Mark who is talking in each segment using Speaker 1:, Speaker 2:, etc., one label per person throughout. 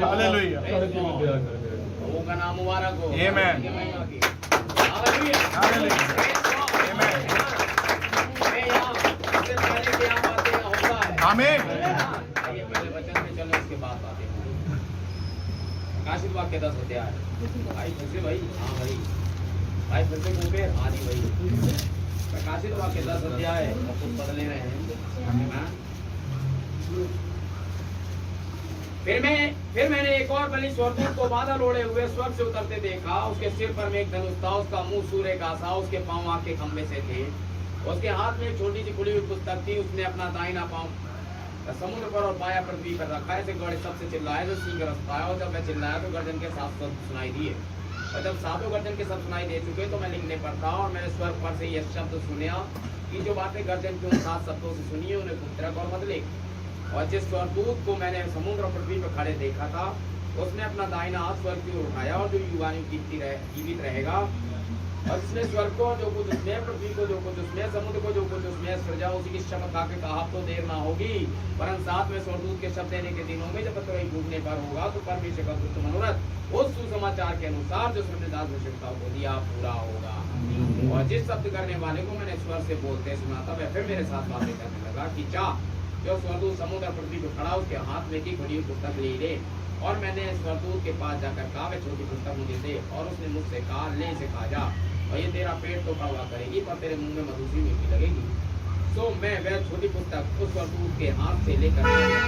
Speaker 1: Hallelujah.
Speaker 2: का नाम मुबारक हो।
Speaker 1: आमीन।
Speaker 2: हालेलुया।
Speaker 1: हालेलुया। आमीन।
Speaker 2: मैं यहाँ सबसे पहले क्या बातें होता है।
Speaker 1: आमीन।
Speaker 2: ये पहले वचन में चलो, इसके बाद बातें। प्रकाशित वाक्य 10 अध्याय। भाई फिर से भाई, हाँ भाई, भाई फिर से बोले, हाँ जी भाई। प्रकाशित वाक्य 10 अध्याय और कुछ बदले रहे हैं। फिर मैंने एक और बलि स्वर्गदूत को बादल ओढ़े हुए स्वर्ग से उतरते देखा। उसके सिर पर में एक धनुष था, उसका मुंह सूर्य का सा, उसके पांव आग के खंभे से थे। उसके हाथ में एक छोटी सी खुली हुई पुस्तक थी। उसने अपना दाहिना पांव समुद्र पर और बायां पृथ्वी पर रखा। ऐसे गौड़े सबसे चिल्लाए जो सिंह रस्ता है। और जब मैं चिल्लाया तो गर्जन के 7 शब्द सुनाई दिए। और जब 7 गर्जन के शब्द सुनाई दे चुके तो मैं लिखने पर था। और मैंने स्वर्ग पर से यह शब्द सुना कि जो बातें गर्जन की उन 7 शब्दों से सुनी उन्हें पुत्रक और मत लिख। और जिस स्वर्गदूत को मैंने समुद्र और पृथ्वी पर खड़े देखा था, उसने अपना दाहिना हाथ स्वर्ग की ओर उठाया। और जो युगानु जीवित रहेगा, और जिसने स्वर्ग को जो कुछ उसमें, पृथ्वी को जो कुछ उसमें, समुद्र को जो कुछ उसमें सृजा, उसी की शपथ खा के कहा तो देर ना होगी। परंतु 7वें स्वर्गदूत के शब्द देने के दिनों में जब पत्थर डूबने पर होगा तो परमेश्वर का दुष्ट मनोरथ उस सुसमाचार के अनुसार जो उसने दास भविष्यवक्ताओं को दिया पूरा होगा। और जिस शब्द करने वाले को मैंने स्वर से बोलते सुना था, वह फिर मेरे साथ बातें करने लगा कि जा, जो स्वर्गदूत समुद्र पृथ्वी पर खड़ा उसके हाथ में की खुली पुस्तक ले ले। और मैंने स्वर्गदूत के पास जाकर कहा, वह छोटी पुस्तक मुझे दे। और उसने मुझसे कहा, ले इसे खा जा, और ये तेरा पेट तो कड़वा करेगी पर तेरे मुंह में मधुसी मीठी लगेगी। सो मैं वह छोटी पुस्तक उस स्वर्गदूत के हाथ से लेकर गया,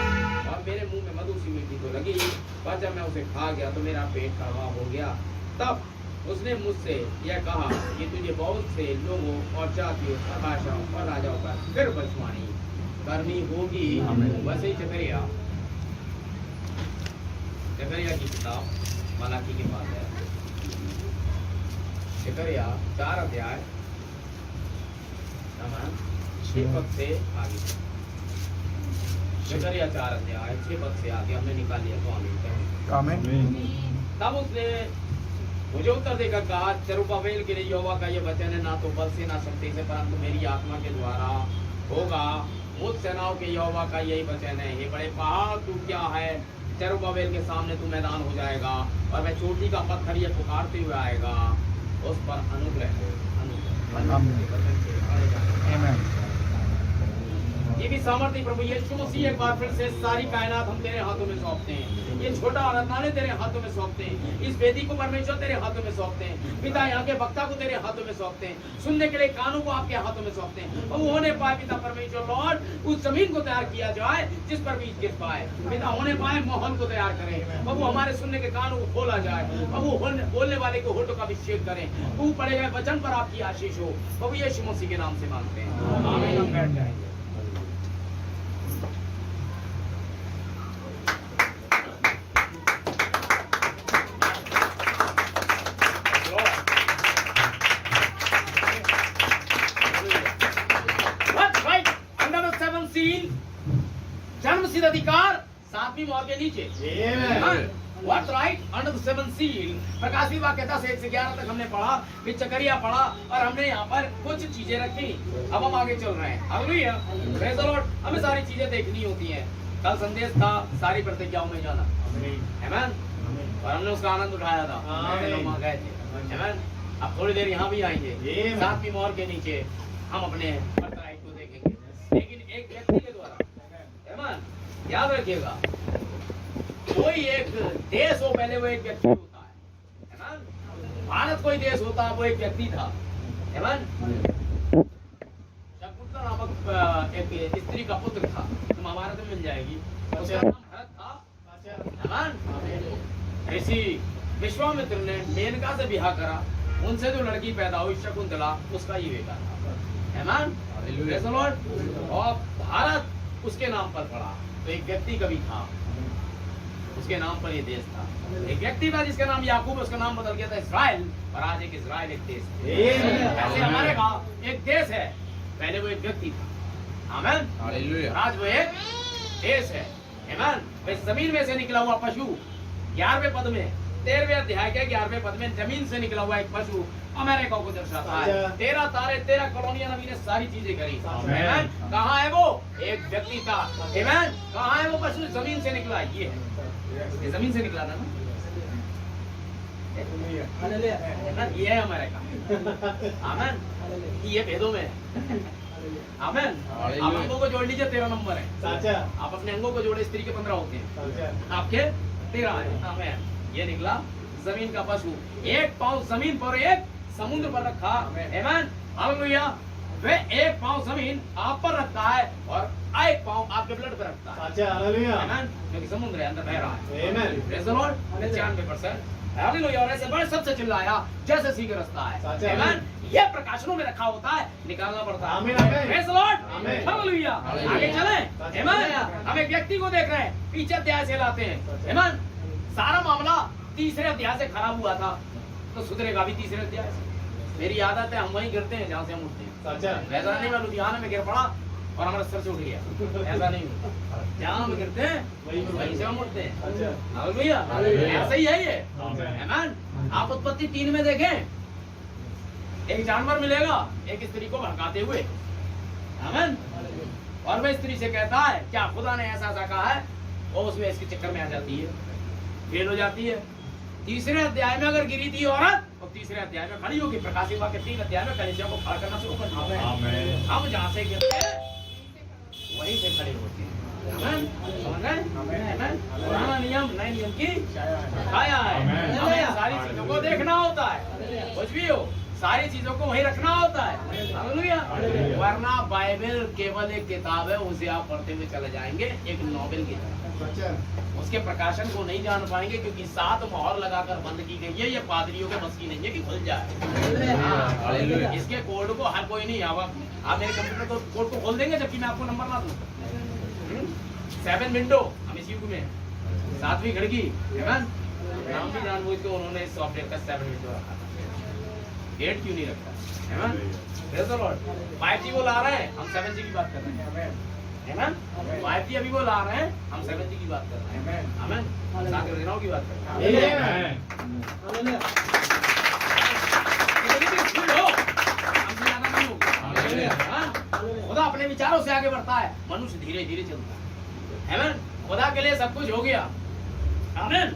Speaker 2: और मेरे मुंह में मधुसी मीठी तो लगी, पर जब मैं उसे खा गया तो मेरा पेट कड़वा हो गया। तब उसने मुझसे यह कहा कि तुझे बहुत से लोगों और जातियों और भाषाओं और राजाओं पर फिर भविष्यवाणी करनी होगी। वैसे ही जकरिया की किताब मलाकी के पास है। जकरिया 4 अध्याय 6 पद से आगे। जकरिया 4 अध्याय 6 पद से आगे हमने निकाल लिया तो आमीन। तब उसने मुझे उत्तर देकर कहा, जरुब्बाबेल के लिए यहोवा का ये वचन है, ना तो बल से ना शक्ति से परंतु मेरी आत्मा के द्वारा होगा। मुझ सेनाओं के यहोवा का यही वचन है, ये बड़े पहाड़ तू क्या है, जरुब्बाबेल के सामने तू मैदान हो जाएगा, और वह चोटी का पत्थर ये पुकारते हुए आएगा, उस पर अनुग्रह हो। ये भी सामर्थ्य प्रभु यीशु मसीह एक बार फिर से सारी कायनात हम तेरे हाथों में सौंपते हैं। ये छोटा आराधनालय तेरे हाथों में सौंपते हैं। इस वेदी को परमेश्वर तेरे हाथों में सौंपते हैं। पिता यहाँ के वक्ता को तेरे हाथों में सौंपते हैं। सुनने के लिए कानों को आपके हाथों में सौंपते हैं। और वो होने पाए पिता परमेश्वर लॉर्ड, उस जमीन को तैयार किया जाए जिस पर बीज गिर पाए। पिता होने पाए माहौल को तैयार करें। और वो हमारे सुनने के कानों को खोला जाए। और वो बोलने वाले को होठों का अभिषेक करें। वो पड़े गए वचन पर आपकी आशीष हो। प्रभु यीशु मसीह के नाम से मांगते हैं, आमीन। हम बैठ जाएंगे। जन्म सिद्ध अधिकार 7वीं मोहर के नीचे। What right under the 7th seal? प्रकाशित वाक्य 10 से 11 तक हमने पढ़ा, फिर जकरिया पढ़ा, और हमने यहाँ पर कुछ चीजें रखी। अब हम आगे चल रहे हैं। Hallelujah, praise the Lord. हमें सारी चीजें देखनी होती हैं। कल संदेश था सारी प्रतिज्ञाओं में जाना, आमीन, और हमने उसका आनंद उठाया था। वहाँ गए थे, आमीन। अब थोड़ी देर यहाँ भी आएंगे, 7वीं मोहर के नीचे हम अपने बर्तराइट को देखेंगे, लेकिन एक व्यक्ति के द्वारा। याद रखिएगा, कोई एक देश हो, पहले वो एक व्यक्ति होता है ना। भारत कोई देश होता, वो एक व्यक्ति था, शकुंतला नामक एक स्त्री का पुत्र था, तो महाभारत में मिल जाएगी। उसका नाम भरत था। ऋषि विश्वामित्र ने मेनका से ब्याह करा, उनसे जो लड़की पैदा हुई शकुंतला, उसका ये बेटा था। और भारत उसके नाम पर पड़ा। तो एक व्यक्ति कभी था, उसके नाम पर ये देश था। एक व्यक्ति था जिसका नाम याकूब, उसका नाम बदल गया था इस्राएल, और आज एक इस्राएल एक देश है। ऐसे हमारे गाँव एक देश है, पहले वो एक व्यक्ति था, आमीन, आज वो एक देश है, आमीन। वह जमीन में से निकला हुआ पशु, 11वें पद में 13वें अध्याय के 11वें पद में जमीन से निकला हुआ एक पशु अमेरिका को दर्शाता है। 13 तारे 13 कॉलोनियां नबी ने सारी चीजें करी।
Speaker 1: आमीन।
Speaker 2: आमीन। कहाँ है वो? एक व्यक्ति था। आमीन। कहाँ है वो पशु? जमीन से निकला। ये है, ये जमीन से निकला था ना, ये है अमेरिका। आमीन। ये भेदों में है। आमीन। आप अंगों को जोड़ लीजिए, 13 नंबर है। आप अपने अंगों को जोड़े, स्त्री के 15 होते हैं, आपके 13 है। आमीन। ये निकला जमीन का पशु, एक पांव जमीन पर, एक समुद्र पर रखा। आमीन। हालेलुया। वे एक पांव जमीन आप पर रखता है और एक पांव आपके ब्लड पर रखता है। आमीन। क्योंकि समुद्र है, अंदर बह रहा है। Praise the Lord. 95%। हालेलुया। और ऐसे बड़े सबसे चिल्लाया जैसे सीकर रस्ता है। आमीन। ये प्रकाशनों में रखा होता है, निकालना पड़ता है।
Speaker 1: आमीन, आमीन।
Speaker 2: Praise the Lord.
Speaker 1: आमीन।
Speaker 2: हालेलुया। आगे चलें। आमीन। हम एक व्यक्ति को देख रहे हैं, पीछे अध्याय से लाते हैं। आमीन। सारा मामला तीसरे अध्याय से खराब हुआ था, तो सुधरेगा भी तीसरे अध्याय से। मेरी आदत है, हम वहीं गिरते हैं जहाँ से हम उठते हैं। ऐसा नहीं मैं लुधियाना में गिर पड़ा और हमारा सर से उठ गया, ऐसा नहीं होता। जहाँ हम गिरते हैं वहीं से हम उठते हैं। हालेलुया। ऐसा ही है ये। आमीन। आप उत्पत्ति 3 में देखें, एक जानवर मिलेगा एक स्त्री को भड़काते हुए। आमीन। और वह स्त्री से कहता है क्या खुदा ने ऐसा ऐसा कहा है, और उसमें इसके चक्कर में आ जाती है, फेल हो जाती है। तीसरे अध्याय में अगर गिरी थी औरत, और तीसरे अध्याय में खड़ी होगी। प्रकाशित वाक्य 3 अध्याय में कलीसिया को खड़ा करना शुरू करना है। हम जहाँ से गिरते हैं वहीं से खड़े होते हैं। आमीन। समझ रहे हैं? आमीन। पुराना नियम नए नियम की छाया है। हमें सारी चीजों को देखना होता है, कुछ भी हो सारी चीजों को वहीं रखना होता है। हालेलुया। वरना बाइबल केवल एक किताब है, उसे आप पढ़ते हुए चले जाएंगे एक नॉवेल की तरह। उसके प्रकाशन को नहीं जान पाएंगे, क्योंकि 7 मोहर लगाकर बंद की गई है। ये पादरियों के बस की नहीं है कि खुल जाए। हाँ। इसके कोड को हर कोई नहीं, आप मेरे कंप्यूटर को कोड को खोल देंगे जबकि मैं आपको नंबर ना दूं। 7 विंडो हम इस युग में, 7वीं खिड़की। नाम भी जानबूझ के उन्होंने इस सॉफ्टवेयर का 7 विंडो रखा। 8 क्यों नहीं रखा? 5G वो ला रहे हैं, हम 7G की बात कर रहे हैं। 5G अभी वो ला रहे हैं, हम 7G की बात कर रहे हैं। आमीन। सागर दिनाओं की बात कर रहे हैं। खुदा अपने विचारों से आगे बढ़ता है, मनुष्य धीरे धीरे चलता है। आमीन। खुदा के लिए सब कुछ हो गया। आमीन।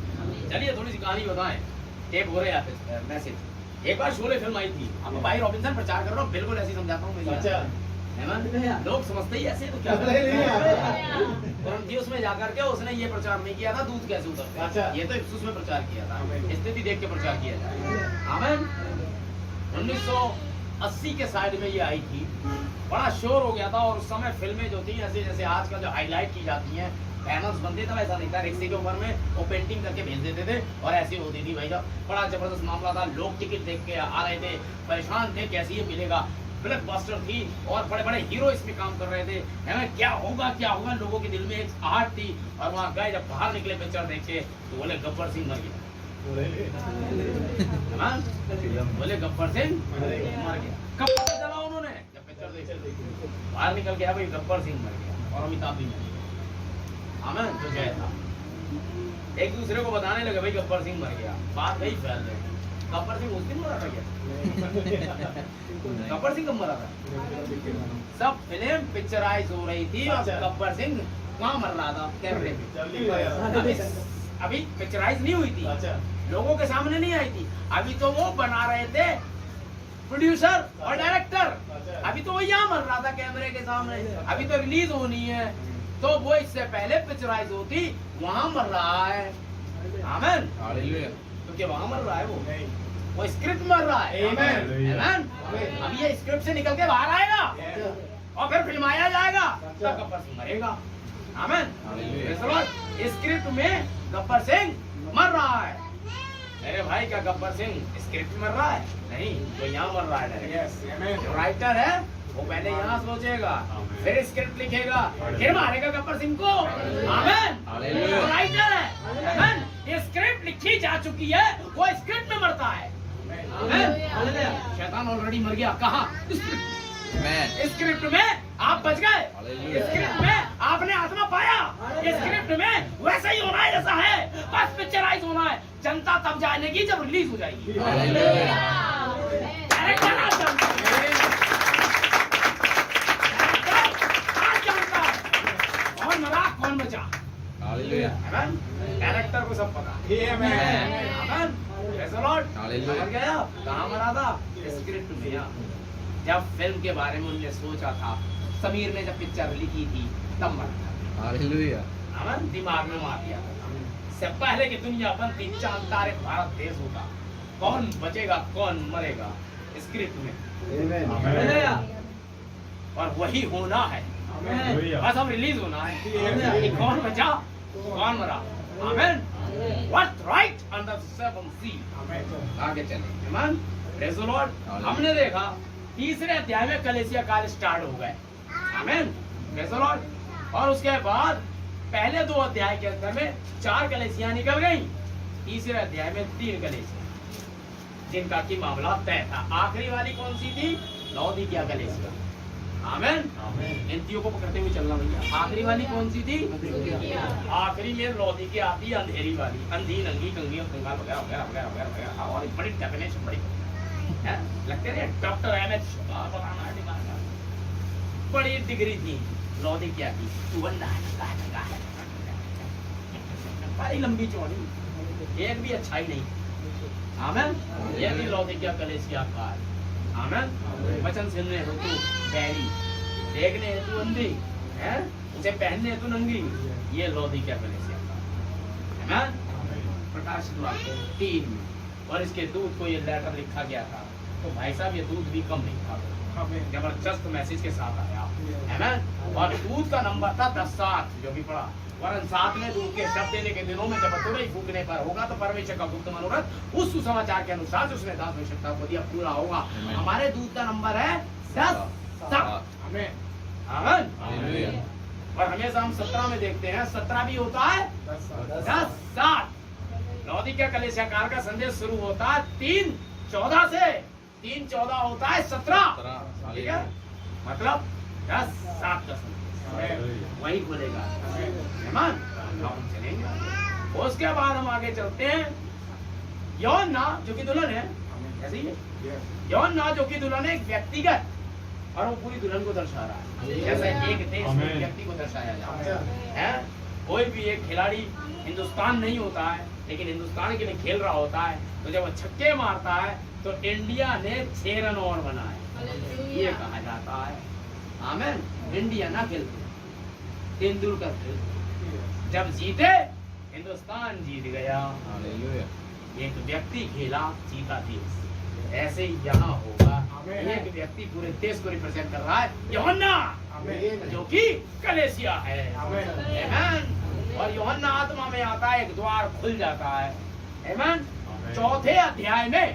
Speaker 2: चलिए थोड़ी सी कहानी बताएं। टेप हो रहे हैं मैसेज। एक बार शोले फिल्म आई थी, अब भाई रॉबिन्सन प्रचार कर रहा हूँ, बिल्कुल ऐसे समझाता हूँ मैं। लोग समझते ही ऐसे तो क्या जी उसमें जाकर के उसने ये प्रचार नहीं किया था दूध कैसे उतरता है, ये तो इफ्सुस में प्रचार किया था, स्थिति देख के प्रचार किया जाए। आमीन। 1980 के साइड में ये आई थी, बड़ा शोर हो गया था। और उस समय फिल्में जो थी ऐसे जैसे आजकल जो हाईलाइट की जाती हैं, पैनल्स बनते थे, वैसा नहीं था। रिक्शे के ऊपर में वो पेंटिंग करके भेज देते थे और ऐसी होती थी भाई साहब। बड़ा जबरदस्त मामला था, लोग टिकट देख के आ रहे थे, परेशान थे कैसे ये मिलेगा। ब्लॉकबस्टर थी और बड़े बड़े हीरो इसमें काम कर रहे थे। क्या होगा, लोगों के दिल में एक आहट थी। और वहाँ गए, जब बाहर निकले पिक्चर देखे तो बोले गब्बर सिंह मर गया। बोले गब्बर सिंह मर गया। कब पता चला उन्होंने? जब पिक्चर देखे, बाहर निकल गया भाई गब्बर सिंह मर गया और अमिताभ भी मर गया। आमीन। जो जय था, एक दूसरे को बताने लगे भाई गब्बर सिंह मर गया, बात वही फैल गई। गब्बर सिंह उस दिन मरा था क्या? गब्बर सिंह कब मरा था? सब फिल्म पिक्चराइज हो रही थी और गब्बर सिंह वहाँ मर रहा था कैमरे पे। अभी पिक्चराइज नहीं हुई थी, लोगों के सामने नहीं आई थी। अभी तो वो बना रहे थे प्रोड्यूसर और डायरेक्टर। अभी तो वो यहाँ मर रहा था कैमरे के सामने। अभी तो रिलीज होनी है, तो वो इससे पहले पिक्चराइज होती, वहाँ मर रहा है। आमीन। क्योंकि वहाँ मर रहा है, वो स्क्रिप्ट मर रहा है। आमीन। अभी ये स्क्रिप्ट से निकल के बाहर आएगा और फिर फिल्माया जाएगा, तब गब्बर सिंह मरेगा। आमीन। स्क्रिप्ट में गब्बर सिंह मर रहा है। मेरे भाई क्या गब्बर सिंह स्क्रिप्ट में मर रहा है? नहीं, जो यहाँ मर रहा है। जो राइटर है वो पहले यहाँ सोचेगा, फिर स्क्रिप्ट लिखेगा, फिर मारेगा गब्बर सिंह को। आमीन। राइटर है। आमीन। ये स्क्रिप्ट लिखी जा चुकी है, वो स्क्रिप्ट में मरता है। आमीन। शैतान ऑलरेडी मर गया। कहाँ? स्क्रिप्ट में आप बच गए, स्क्रिप्ट में आपने आत्मा पाया। स्क्रिप्ट में वैसा ही होना है जैसा है, बस पिक्चराइज होना है। जनता तब जानेगी जब रिलीज हो जाएगी। कैरेक्टर आज जानता है। कैरेक्टर आज जानता है। कौन मरा कौन बचा।
Speaker 3: हालेलुया।
Speaker 2: आमेन। कैरेक्टर को सब पता है। Amen. Praise the Lord.
Speaker 3: Hallelujah.
Speaker 2: समझ गया? कहाँ मरा था? स्क्रिप्ट में। जब फिल्म के बारे में उनने सोचा था, समीर ने जब पिक्चर लिखी थी तब मरा था।
Speaker 3: हालेलुया।
Speaker 2: आमेन। दिमाग में मार दिया था। से पहले की दुनिया बनती, चांद तारे, भारत देश होता, कौन बचेगा कौन मरेगा स्क्रिप्ट में। हालेलुया। और वही होना है। बस हम रिलीज होना है कि कौन बचा कौन मरा। आमेन। What right under the seven sea। आगे चले। आमेन। Praise the Lord. हमने देखा तीसरे अध्याय में कलीसिया काल स्टार्ट हो गए। आमेन। Praise the Lord. और उसके बाद पहले 2 अध्याय के अंदर में 4 कलीसियां निकल गई, तीसरे अध्याय में 3 कलीसियां जिनका की मामला तय था। आखिरी वाली कौन सी थी? लौदीकिया कलीसिया। आमेन। इन को पकड़ते हुए चलना भैया। आखिरी वाली कौन सी थी? आखिरी में लौदीकिया आती है, अंधेरी वाली, अंधी नंगी कंगी कंगाल वगैरह वगैरह वगैरह वगैरह। और बड़ी डेफिनेशन बड़ी लगते रहे डॉक्टर एमएच बड़ी डिग्री थी लौदीकिया की। बड़ी लंबी चौड़ी, एक भी अच्छा ही नहीं। आमेन। ये भी लौदीकिया कलीसिया का है। आमेन। वचन सुनने हेतु बैरी, देखने हेतु अंधी, हैं? उसे पहनने हेतु नंगी। ये लौदीकिया कलीसिया का। आमेन। प्रकाश द्वार 3 में। और इसके दूत को ये लेटर लिखा गया था, तो भाई साहब ये दूत भी कम नहीं था, जबरदस्त मैसेज के साथ आया। आमेन। और दूत का नंबर था 10-7 जो भी पढ़ा। वरन 7वें दूत के शब्द देने के दिनों में जब तुरई फूकने पर होगा तो परमेश्वर का गुप्त मनोरथ उस सुसमाचार के अनुसार जो उसने दास आवश्यकता को दिया पूरा होगा। हमारे दूत का नंबर है 10-7। आमेन। आमेन। और हमेशा हम 17 में देखते हैं, 17 भी होता है 10-7। लौदीकिया कलीसिया काल का संदेश शुरू होता है 3:14 से, 3:14 होता है 17। ठीक है, मतलब 10-7 का संदेश वही खुलेगा। हम चलेंगे। उसके बाद हम आगे चलते हैं। यूहन्ना जो कि दुल्हन है, ऐसे ही है। यूहन्ना जो कि दुल्हन है एक व्यक्तिगत, और वो पूरी दुल्हन को दर्शा रहा है, जैसे एक देश में व्यक्ति को दर्शाया जाता है। कोई भी एक खिलाड़ी हिंदुस्तान नहीं होता है, लेकिन हिंदुस्तान के लिए खेल रहा होता है, तो जब वो छक्के मारता है तो इंडिया ने 6 रन और बनाए, ये कहा जाता है। आमेन। इंडिया ना खेलते, तेंदुलकर खेलते, जब जीते हिंदुस्तान जीत गया।
Speaker 3: हालेलुया।
Speaker 2: एक व्यक्ति खेला जीता देश, ऐसे ही यहाँ होगा। एक व्यक्ति पूरे देश को रिप्रेजेंट कर रहा है, यूहन्ना जो कि कलीसिया है। आमेन। और यूहन्ना आत्मा में आता है, एक द्वार खुल जाता है। आमेन। 4थे अध्याय में।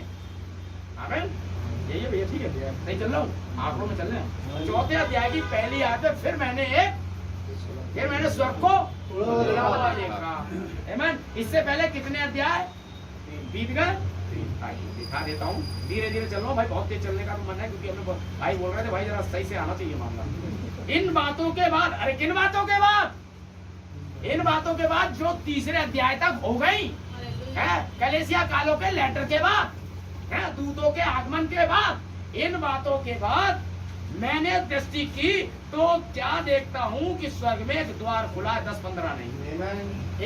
Speaker 2: आमेन। ये भैया ठीक है, नहीं चल रहा हूँ, आंकड़ों में चल रहे हैं। 4थे अध्याय की पहली आयत में फिर मैंने स्वर्ग को खुला हुआ देखा। आमेन। इससे पहले कितने अध्याय बीत गए? दिखा देता हूँ, धीरे धीरे चल रहा हूँ भाई, बहुत तेज चलने का तो मन है, क्योंकि हमने भाई बोल रहे थे भाई जरा सही से आना चाहिए मामला। इन बातों के बाद, अरे किन बातों के बाद? इन बातों के बाद जो तीसरे अध्याय तक हो गई है, कलीसिया कालों के लेटर के बाद, है दूतों के आगमन के बाद, इन बातों के बाद मैंने दृष्टि की तो क्या देखता हूँ कि स्वर्ग में एक द्वार खुला है। 10-15 नहीं,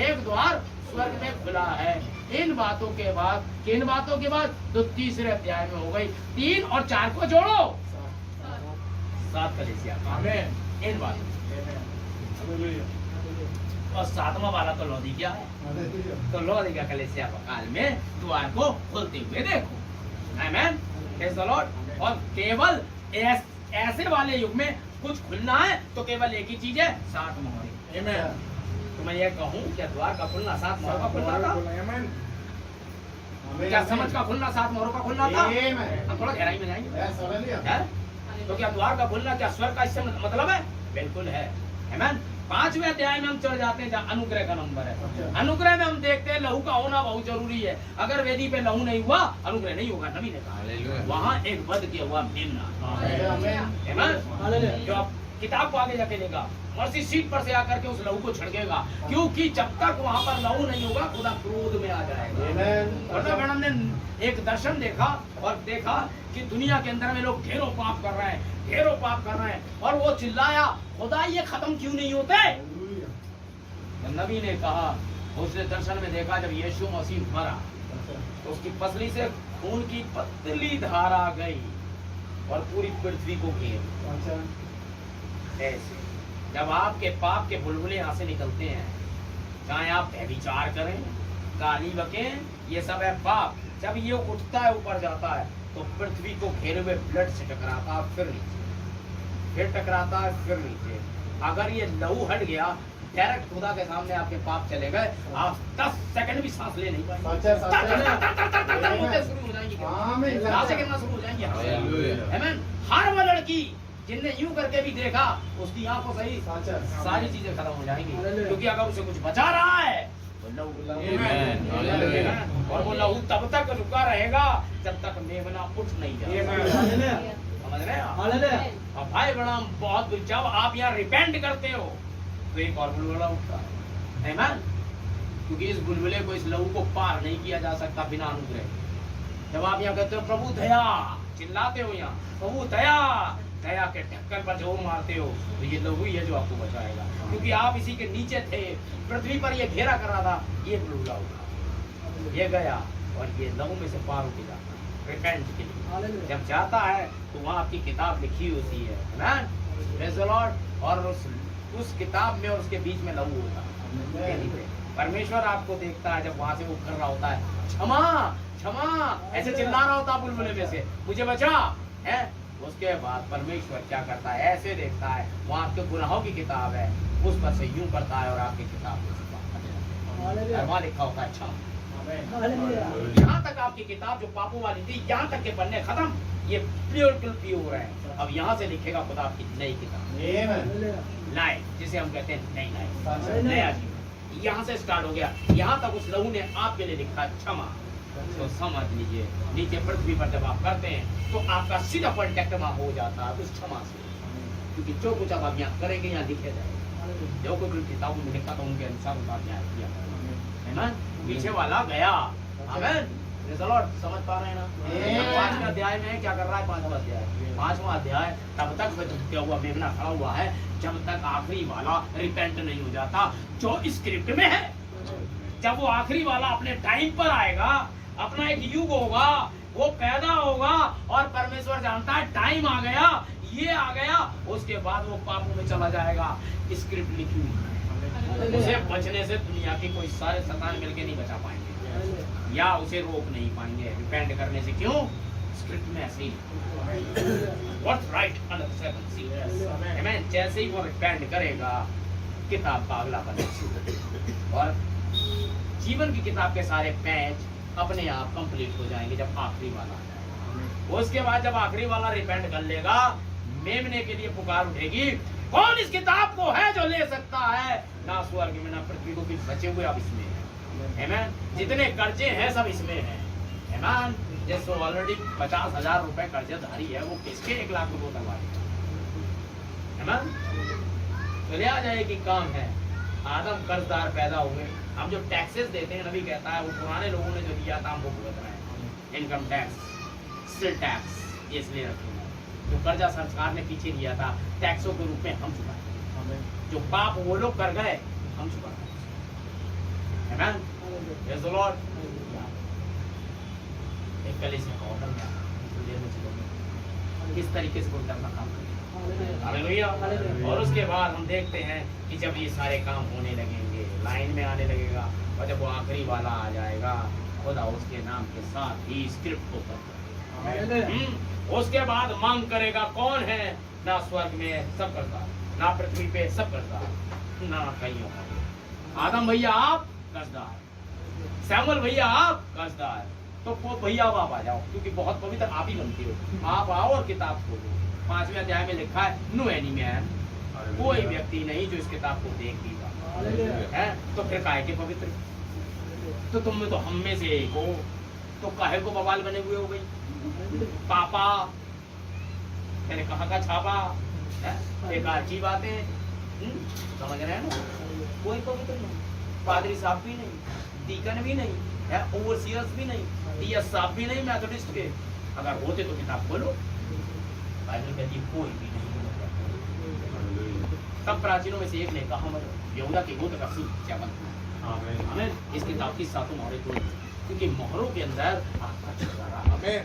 Speaker 2: एक द्वार स्वर्ग में खुला है। इन बातों के बाद, किन बातों के बाद? तो तीसरे अध्याय में हो गई। 3 और 4 को जोड़ो, 7 कलीसिया। इन बातों और 7वां वाला तो लौदीकिया है, तो लौदीकिया कलीसिया काल में द्वार को खोलते हुए देखो। आमेन। Praise the Lord. और केवल ऐसे वाले युग में कुछ खुलना है तो केवल एक ही चीज है, 7 मोहरे। आमेन। तो मैं ये कहूँ क्या द्वार का खुलना 7 मोहरों का खुलना था? क्या समझ का खुलना 7 मोहरों का खुलना था? हम थोड़ा गहराई में जाएंगे। तो क्या द्वार का खुलना क्या स्वर्ग का इससे मतलब है? बिल्कुल है। आमेन। 5वें अध्याय में हम चल जाते हैं जहाँ अनुग्रह का नंबर है। अनुग्रह में हम देखते हैं लहू का होना बहुत जरूरी है। अगर वेदी पे लहू नहीं हुआ अनुग्रह नहीं होगा। नबी ने कहा वहाँ एक वध किया हुआ मेमना। जो आप किताब को आगे जाके लेगा, मर्सी सीट पर से आकर के उस लहू को छिड़केगा, क्योंकि जब तक वहां पर लहू नहीं होगा खुदा क्रोध में आ जाएगा। और मैडम ने एक दर्शन देखा और देखा कि दुनिया के अंदर में लोग ढेरों पाप कर रहे हैं, ढेरों पाप कर रहे हैं, और वो चिल्लाया, खुदा ये खत्म क्यों नहीं होते? नबी ने कहा, उसने दर्शन में देखा जब यीशु मसीह मरा तो उसकी पसली से खून की पतली धारा गई और पूरी पृथ्वी को घेर। ऐसे जब आपके पाप के बुलबुले यहाँ से निकलते हैं, चाहे आप व्यभिचार करें, गाली बकें, ये सब है पाप। जब ये उठता है, ऊपर जाता है, तो पृथ्वी को घेरे हुए ब्लड से टकराता है, फिर नीचे, फिर टकराता है, फिर नीचे। अगर ये लहू हट गया, डायरेक्ट खुदा के सामने आपके पाप चले गए, आप 10 सेकंड भी सांस ले नहीं पाएंगे, शुरू हो जाएंगे, सांसें गिरना शुरू हो जाएंगी। आमीन। हर वो लड़की जिनने यूं करके भी देखा, उसकी आंखों से ही सारी चीजें खत्म हो जाएंगी, क्योंकि अगर उसे कुछ बचा रहा है तो लहू, और वो लहू तब तक रुका रहेगा जब तक मेमना उठ नहीं जाए। समझ रहे हैं? अब भाई बड़ा बहुत, जब आप यहाँ रिपेंट करते हो तो एक और बुलबुला उठता है, आमीन। क्योंकि इस बुलबुले को, इस लहू को पार नहीं किया जा सकता बिना अनुग्रह। जब आप यहाँ कहते हो प्रभु दया, चिल्लाते हो यहाँ प्रभु दया, दया के ढक्कन पर जोर मारते हो, तो ये लहू ही है जो आपको बचाएगा, क्योंकि आप इसी के नीचे थे, पृथ्वी पर ये घेरा कर रहा था, ये बुलबुला उठा, ये गया और ये लहू में से पार उठ जाता है रिपेंट के लिए। जब जाता है तो वहाँ आपकी किताब लिखी होती है, प्रेज़ द लॉर्ड, और उस किताब में और उसके बीच में लहू होता है। परमेश्वर आपको देखता है जब वहां से वो कर रहा होता है, क्षमा क्षमा, ऐसे चिल्ला रहा होता बुलबुले में से, मुझे बचा है। उसके बाद परमेश्वर क्या करता है, ऐसे देखता है, वहाँ आपके गुनाहों की किताब है, उस पर से यूं करता है और आपकी किताब वहाँ लिखा होता है क्षमा। यहाँ तक आपकी किताब जो पापों वाली थी, यहाँ तक के पन्ने खत्म, ये बिल्कुल प्योर है। अब यहाँ से लिखेगा खुदा आपकी नई किताब, लाइफ, जिसे हम कहते हैं नई लाइफ, नया जीवन। यहाँ से स्टार्ट हो गया, यहाँ तक उस लहू ने आपके लिए लिखा क्षमा। तो समझ लीजिए, नीचे पृथ्वी पर जब आप करते हैं तो आपका सीधा कॉन्टेक्ट वहाँ हो जाता है उस क्षमा से, क्योंकि जो कुछ आप यहाँ करेंगे यहाँ लिखे जाएगा, जो कुछ किताबों में लिखा था उनके अनुसार उनका न्याय किया है ना। पीछे वाला गया, आमीन। समझ पा रहे हैं ना? 5वां अध्याय में क्या कर रहा है? 5वां अध्याय, 5वां अध्याय तब तक झुकता हुआ मेमना खड़ा हुआ है जब तक आखिरी वाला रिपेंट नहीं हो जाता, जो स्क्रिप्ट में है। जब वो आखिरी वाला अपने टाइम पर आएगा, अपना एक युग होगा, वो पैदा होगा और परमेश्वर जानता है टाइम आ गया, ये आ गया, उसके बाद वो पापों में चला जाएगा। स्क्रिप्ट लिखी हुई, उसे बचने से दुनिया के कोई सारे शैतान मिलके नहीं बचा पाएंगे या उसे रोक नहीं पाएंगे रिपेंट करने से। क्यों? स्क्रिप्ट में ऐसे ही व्हाट राइट अंडर 7 सील्स। आमीन। जैसे ही वो रिपेंट करेगा, किताब का अगला पन्ना और जीवन की किताब के सारे पेज अपने आप कंप्लीट हो जाएंगे जब आखिरी वाला आ जाएगा। उसके बाद जब आखिरी वाला रिपेंट कर लेगा, मेमने के लिए पुकार उठेगी, कौन इस किताब को है जो ले सकता है? ना स्वर्ग में ना पृथ्वी को, कुछ बचे हुए अब इसमें है। आमीन। जितने कर्जे हैं सब इसमें है। आमीन। जैसे ऑलरेडी 50,000 रुपए कर्जदारी है, वो किसके 1 लाख रुपए करवा देगा? आमीन। तो ले आ जाए कि काम है। आदम कर्जदार पैदा हुए, हम जो टैक्सेस देते हैं, नबी कहता है वो पुराने लोगों ने जो दिया था हम वो भुगत रहे हैं। इनकम टैक्स, सेल टैक्स, ये इसलिए रखे हैं। जो कर्जा सरकार ने पीछे दिया था टैक्सों के रूप में हम चुकाए, जो पाप वो लोग कर गए हम चुकाए। आमीन। Praise the Lord. एक कलीसिया का ऑर्डर में किस तरीके से कोई करना काम करें। हालेलुया। और उसके बाद हम देखते हैं कि जब ये सारे काम होने लगेंगे, लाइन में आने लगेगा, और जब वो आखिरी वाला आ जाएगा, खुदा उसके नाम के साथ ही स्क्रिप्ट को कर उसके बाद मांग करेगा, कौन है? ना स्वर्ग में सब करता, ना पृथ्वी पे सब करता, ना कहीं। आदम भैया आप कर्जदार, सैमुअल भैया आप कर्जदार, तो भैया आप आ जाओ, क्योंकि बहुत पवित्र आप ही बनते हो। आप आओ और किताब खोलो। 5वें अध्याय में लिखा है, नो एनी मैन, कोई व्यक्ति नहीं जो इस किताब को देख लेगा। है तो फिर काहे के पवित्र? तो तुम में तो हम में से एक हो, तो काहे को बवाल बने हुए हो गई? पापा मैंने कहा का छापा, एक अच्छी बात है। समझ रहे हैं ना? कोई पवित्र नहीं, पादरी साहब भी नहीं, डीकन भी नहीं है, ओवरसीयर्स भी नहीं, डीएस साहब भी नहीं मेथोडिस्ट के। अगर होते तो किताब खोलो, बाइबल कहती कोई भी नहीं। तब प्राचीनों में से एक ने कहा मत यहूदा के गोत्र का सिंह क्या बनता है? हमें इस किताब की सातों मोहरें तोड़, क्योंकि मोहरों के अंदर आपका छुटकारा है।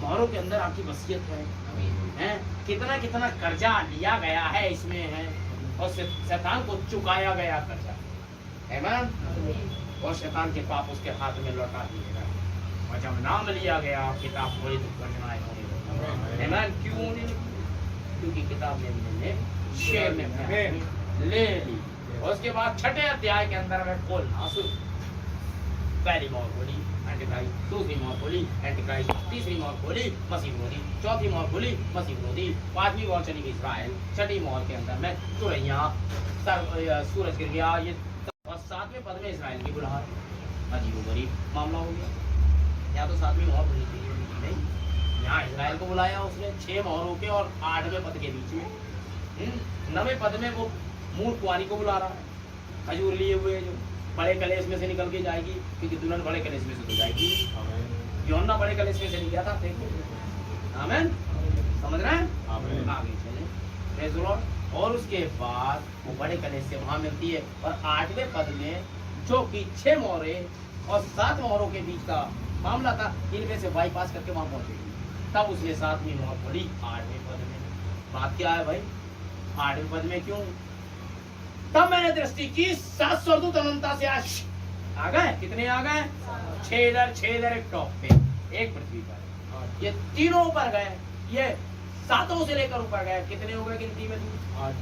Speaker 2: मोहरों के अंदर आपकी वसीयत है। कितना कितना कर्जा लिया गया है इसमें है, और शैतान को चुकाया गया कर्जा, आमीन। और शैतान के पाप उसके हाथ में लौटा दिए गए, और जब नाम लिया गया किताब खोली तो घटनाएं होने लगी। क्यों होने लगी? क्योंकि किताब ने शेर ने ले ली। और उसके बाद छठे अध्याय के अंदर में खोलना शुरू। पहली मोहर खोली एंटीक्राइस्ट, दूसरी मोहर खोली एंटीक्राइस्ट, तीसरी मोहर खोली मसीह विरोधी, चौथी मोहर खोली मसीह विरोधी, पांचवी मोहर चली गई इस्राएल, छठी मोहर के अंदर में तुरैया, सूरज गिर गया ये, और सातवें पद में इस्राएल की बुलाहट। अजीबोगरीब मामला हो गया। या तो सातवीं मोहर खुली थी नहीं, यहाँ इस्राएल को बुलाया उसने 6 मोहरों के और 8वें पद के बीच में। 9वें पद में वो मूर्ख कुंवारी को बुला रहा है, खजूर लिए हुए, जो बड़े कलेश में से निकल के जाएगी, क्योंकि दुल्हन बड़े कलेश में से तो जाएगी। यूहन्ना बड़े कलेश में से नहीं गया था, देखो, आमीन। समझ रहे हैं? आगे चले, प्रेज़ द लॉर्ड। और उसके बाद वो बड़े कलेश से वहां मिलती है, और 8वें पद में जो कि 6 मोहरें और 7 मोहरों के बीच का मामला था, इनमें से बाईपास करके वहां पहुंचेगी। तब उसने 7वीं मोहर खोली 8वें पद में। बात क्या है भाई? 8वें पद में क्यों? तब मैंने दृष्टि की 7 स्वर्गदूत अनंतता से आ गए। कितने आ गए? 6 इधर एक टॉप पे, एक पृथ्वी पर। ये तीनों ऊपर गए, ये 7 से लेकर ऊपर गए। कितने हो गए गिनती में? 8।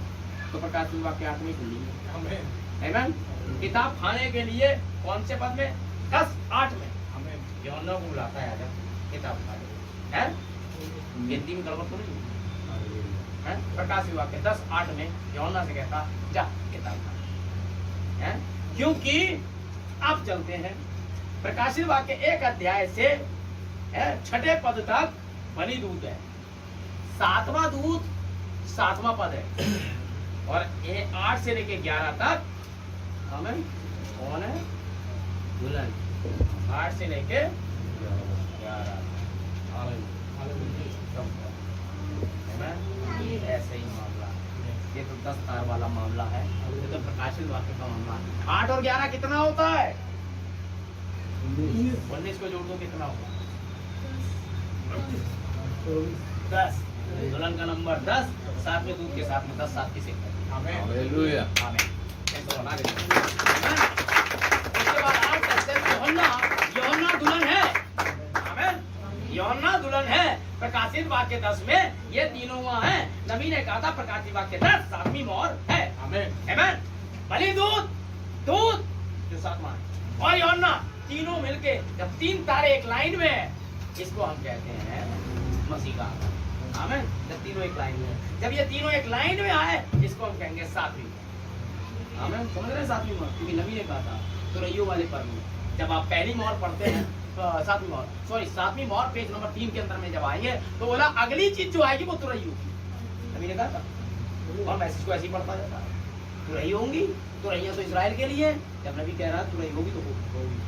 Speaker 2: तो प्रकाश विभाग के 8वीं खुली है, आमीन। किताब खाने के लिए कौन से पद में? 10-8 में यूहन्ना को बुलाता है, आजा किताब खा ले, है? गिनती में गड़बड़ तो नहीं है? प्रकाश विभाग के 10-8 में यूहन्ना से कहता जा किताब खा, है? क्योंकि अब चलते हैं प्रकाशित वाक्य 1 अध्याय से 6ठे पद तक बलि दूत है, 7वां दूत 7वां पद है, और 8 से लेके 11 तक हमें कौन है? दुल्हन। 8 से लेके 11 ऐसे ही मामला। ये तो 10 तार वाला मामला है, ये तो प्रकाशित वाक्य का मामला है। 8 और 11 कितना होता है? 19 को जोड़ दो कितना होगा? 10। दुल्हन का नंबर 10, 7वें दूत के साथ में 10 7 की सेकंड।
Speaker 3: हालेलुया,
Speaker 2: आमीन। उसके बाद 8 तक यूहन्ना दुल्हन है, आमीन। यूहन्ना दुल्हन है। प्रकाशित वाक्य 10 में ये तीनों वहां हैं। नबी ने कहा था प्रकाशित वाक्य 10 7वीं मोहर है, आमीन। बलि दूत जो 7वां है, और यूहन्ना, तीनों मिलके जब 3 तारे एक लाइन में है, इसको हम कहते हैं मसीह का आगमन, आमीन। जब तीनों एक लाइन में, जब ये तीनों एक लाइन में आए, इसको हम कहेंगे 7वीं, आमीन। समझ रहे हैं? 7वीं मोहर, क्योंकि नबी ने कहा था तुरैयों वाले पर्व में जब आप पहली मोहर पढ़ते हैं, 7वीं मोहर पेज नंबर 3 के अंदर में जब आएंगे तो बोला अगली चीज जो आएगी वो तुरैयों की, नबी ने कहा था। और मैसेज को ऐसे ही पढ़ता जाता है, तुरैयों होंगी, तुरैया तो इस्राएल के लिए। जब नबी कह रहा है तुरैयों होगी तो होगी,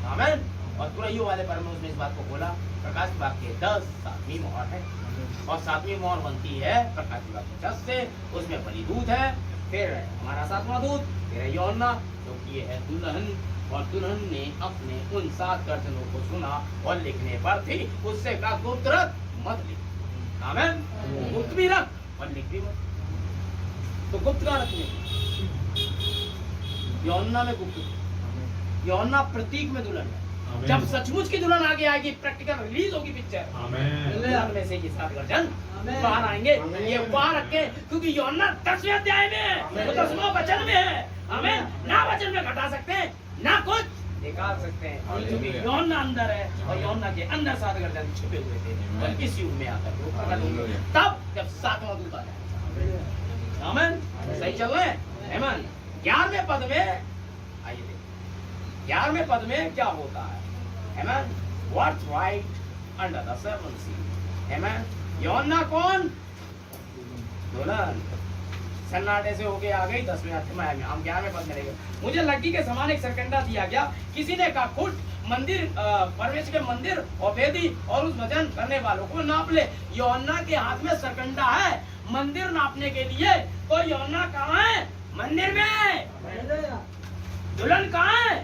Speaker 2: आमीन। और तुरैयों वाले पर्व में उसने इस बात को बोला। प्रकाश वाक्य 10 7वीं मोहर है, और 7वीं मोहर बनती है प्रकाश वाक्य 10 से। उसमें बलि दूत है, फिर हमारा 7वां दूत, फिर यूहन्ना जो कि है दुल्हन, और दुल्हन ने अपने उन 7 गर्जनों को सुना, और लिखने पर थी उससे का गुप्त रख मत लिख, आमीन। गुप्त भी रख और लिख भी मत। तो गुप्त का रखने, यूहन्ना में गुप्त, यूहन्ना प्रतीक में दुल्हन है। जब सचमुच की दुल्हन आगे आएगी, प्रैक्टिकल रिलीज होगी पिक्चर, दुल्हन में से ये 7 गर्जन बाहर आएंगे। ये बाहर रखे, क्योंकि यूहन्ना 10वें अध्याय में है, वो 10वां वचन में है, आमीन। ना वचन में घटा सकते हैं, ना कुछ निकाल सकते हैं, क्योंकि यूहन्ना अंदर है, और यूहन्ना के अंदर 7 गर्जन छुपे हुए थे, और इस युग में आकर वो प्रकट होंगे तब जब 7वां दूत आ जाएगा, आमीन। सही चल रहे हैं, आमीन। 11वें पद में आइए देखिए, 11वें पद में क्या होता है, आमीन। What's right under the 7th seal, आमीन। यूहन्ना कौन? दुल्हन, सन्नाटे से होके आ गई 10वें अध्याय में, हम 11वें पद में रहेंगे। मुझे लग्गी के समान एक सरकंडा दिया गया, किसी ने कहा खुद मंदिर परमेश्वर के मंदिर और वेदी और उस भजन करने वालों को नाप ले। यूहन्ना के हाथ में सरकंडा है मंदिर नापने के लिए, तो यूहन्ना कहाँ है? मंदिर में। दुल्हन कहाँ है?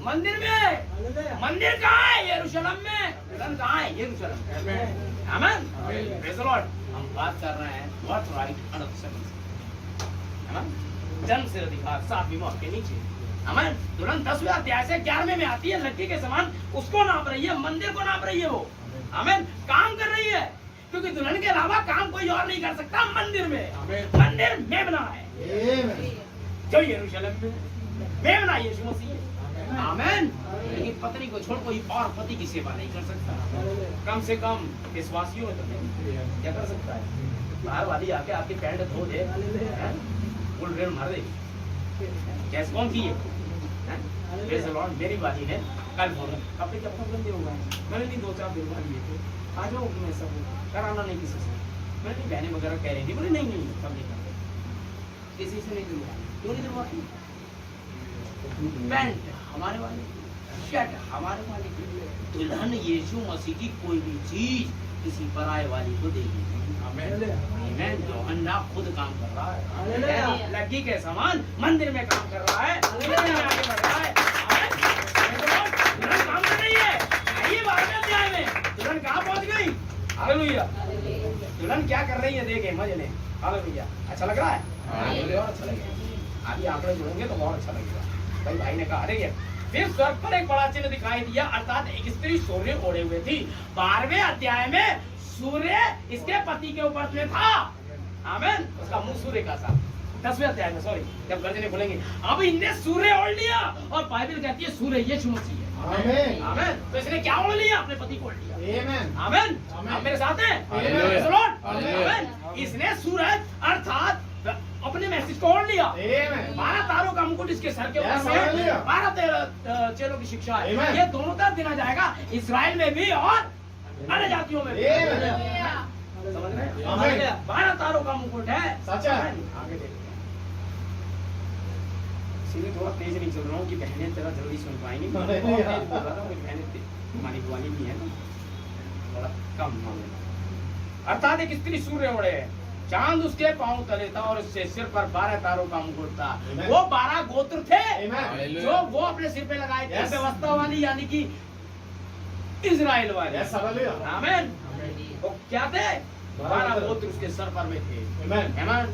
Speaker 2: मंदिर में। मंदिर कहाँ है? यरूशलेम में। दुल्हन कहाँ है? यरूशलेम में। आमीन। Praise the Lord. हम बात कर रहे हैं व्हाट राइट अंडर द सन, आमीन। जन्म से अधिकार 7वीं मौत के नीचे, आमीन। दुल्हन 10वें अध्याय से 11वें में आती है, लड़की के समान उसको नाप रही है, मंदिर को नाप रही है वो, आमीन। काम कर रही है, क्योंकि दुल्हन के अलावा काम कोई और नहीं कर सकता मंदिर में। मंदिर मेमना है जो यरूशलेम में बना यीशु मसीह है, आमीन। लेकिन पत्नी को छोड़ कोई और पति की सेवा नहीं कर सकता, कम से कम विश्वासियों में तो नहीं। क्या कर सकता है? बाहर वाली आके आपके पैंट धो दे, फुल रेल मार दे, कैसे कौन की है? Praise the Lord. मेरी वाली ने कल बोला कपड़े कब तक गंदे हो गए, मैंने नहीं 2-4 दिन बाद लिए थे, आ जाओ मैं सब कराना नहीं किसी से। मैंने बहनें वगैरह कह रही थी, बोले नहीं नहीं सब नहीं करते, किसी से नहीं दिलवा। क्यों नहीं दिलवाती? पैंट हमारे वाले, शर्ट हमारे वाले, दुल्हन यीशु मसीह की कोई भी चीज किसी पराये वाली को देगी। आमीन। यूहन्ना खुद काम कर रहा है, लड़की के समान मंदिर में काम कर रहा है, मंदिर में आगे बढ़ रहा है, आमीन। दुल्हन काम कर रही है। आइए 12वें अध्याय में दुल्हन कहाँ पहुंच गई? हालेलुया। दुल्हन क्या कर रही है देखे मजे ले, हालेलुया। अच्छा लग रहा है? और अच्छा लगेगा, आगे आंकड़े जुड़ेंगे तो बहुत अच्छा लगेगा। भाई भाई ने कहा देखिए, फिर स्वर्ग पर एक बड़ा चिन्ह दिखाई दिया, अर्थात एक स्त्री सूर्य ओढ़े हुए थी। 12वें अध्याय में सूर्य इसके पति के ऊपर में था, आमीन। उसका मुंह सूर्य का था। 10वें अध्याय में, सॉरी, जब गर्जने बोलेंगे, अब इनने सूर्य ओढ़ लिया, और बाइबल कहती है सूर्य यीशु मसीह है, आमीन। आमीन। तो इसने क्या ओढ़ लिया? अपने पति को ओढ़ लिया, आमीन। आप मेरे साथ हैं? आमीन। इसने सूरज अर्थात अपने मैसेज को ओढ़ लिया। 12 तारों का मुकुट इसके सर के ऊपर से, 12 चेलों की शिक्षा है, ये दोनों तरफ देना जाएगा, इस्राएल में भी और अन्य जातियों में भी। समझ रहे हैं? 12 तारों का मुकुट है, सच्चा है। आगे देखते हैं, सीधे थोड़ा तेज नहीं चल रहा हूँ कि बहनें तेरा जल्दी सुन पाएंगी। हमारी बुआनी भी है ना, थोड़ा कम। अर्थात एक स्त्री सूर्य ओढ़े है, चांद उसके पांव तले था और उससे सिर पर 12 तारों का मुकुट था। वो 12 गोत्र थे जो वो अपने सिर पे लगाए थे, व्यवस्था वाली यानी कि इजराइल वाले, आमीन। वो क्या थे? 12 गोत्र उसके सर पर में थे, आमीन।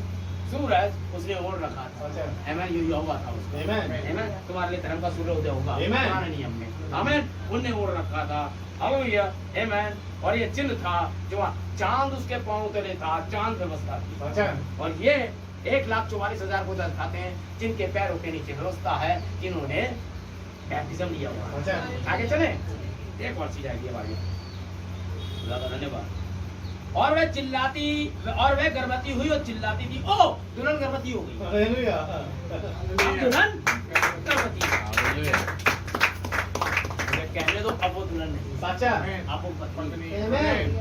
Speaker 2: सूरज उसने ओढ़ रखा था, आमीन। ये हुआ था उसको, आमीन। तुम्हारे लिए धर्म का सूर्य उदय होगा पुराने नियम में, आमीन। उन्हें ओढ़ रखा था, हालेलुया, आमीन। और ये चिन्ह था जो चांद उसके पांव तले था, चांद व्यवस्था थी। और ये 1,44,000 को दर्शाते हैं जिनके पैरों के नीचे व्यवस्था है, जिन्होंने बैप्टिज्म लिया हुआ। आगे चले, एक और चीज आएगी आगे। धन्यवाद। और वह चिल्लाती, और वह गर्भवती हुई और चिल्लाती थी, ओ दुल्हन गर्भवती हो गई, दुल्हन गर्भवती। कहने दो अब वो दुल्हन नहीं, साचा आप वो पत्नी,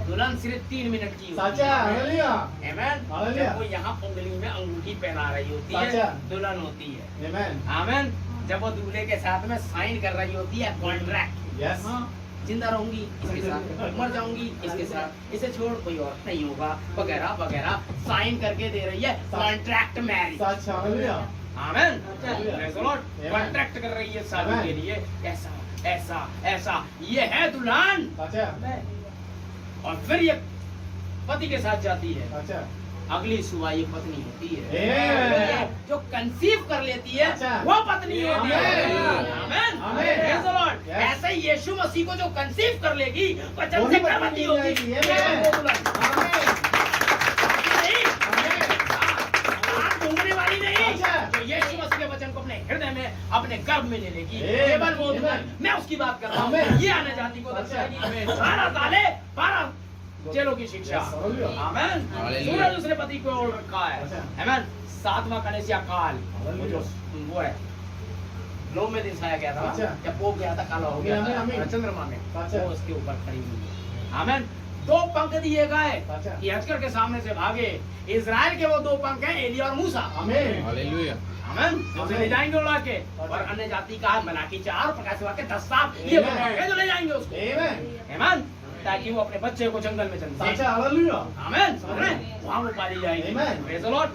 Speaker 2: दुल्हन सिर्फ 3 मिनट की, साचा, आमीन। जब वो यहाँ उंगली में अंगूठी पहना रही होती है, दुल्हन होती है, आमीन। जब वो दूल्हे के साथ में साइन कर रही होती है कॉन्ट्रैक्ट, जिंदा रहूंगी इसके साथ, मर जाऊंगी इसके साथ, इसे छोड़ कोई और नहीं होगा, वगैरह वगैरह साइन करके दे रही है कॉन्ट्रैक्ट मैरिज, आमीन। कॉन्ट्रैक्ट कर रही है शादी के लिए, ऐसा ऐसा ऐसा, ये है दुल्हन। और फिर ये पति के साथ जाती है, अगली सुबह ये पत्नी होती है, जो कंसीव कर लेती है वो पत्नी होती है, आमीन। ऐसे ही यीशु मसीह को जो कंसीव कर लेगी वचन से गर्भवती होगी, घूमने वाली नहीं, जो यीशु मसीह के वचन को अपने हृदय में, अपने गर्भ में ले लेगी, केवल वो दुल्हन। मैं उसकी बात कर रहा हूँ, ये आने जाति को दर्शाएगी। 12 ताले, 12 चेलों की शिक्षा, आमीन। सूरज उसने पति को ओढ़ रखा है, आमीन। 7वां कलीसिया काल, वो है लोम में दिखाया गया था, जब पोप गया था काला हो गया था चंद्रमा में, वो उसके ऊपर खड़ी हुई है, आमीन। 2 पंख दिए गए
Speaker 1: अच्छा।
Speaker 2: कि हजकर के सामने से भागे। इजराइल के वो 2 पंख हैं, एलिया और मूसा।
Speaker 1: आमीन।
Speaker 3: हालेलुया।
Speaker 2: आमीन। उसे ले जाएंगे उड़ा के। और अन्य जाति का है मलाकी 4 प्रकाश के 10 साल ये
Speaker 1: Amen.
Speaker 2: बताएंगे जो ले जाएंगे उसको।
Speaker 1: आमीन।
Speaker 2: आमीन। ताकि वो अपने बच्चे को जंगल में चल सके।
Speaker 1: अच्छा, हालेलुया।
Speaker 2: आमीन। समझ रहे हैं? वहाँ वो पाली जाएगी।
Speaker 1: Amen.
Speaker 2: Praise the Lord.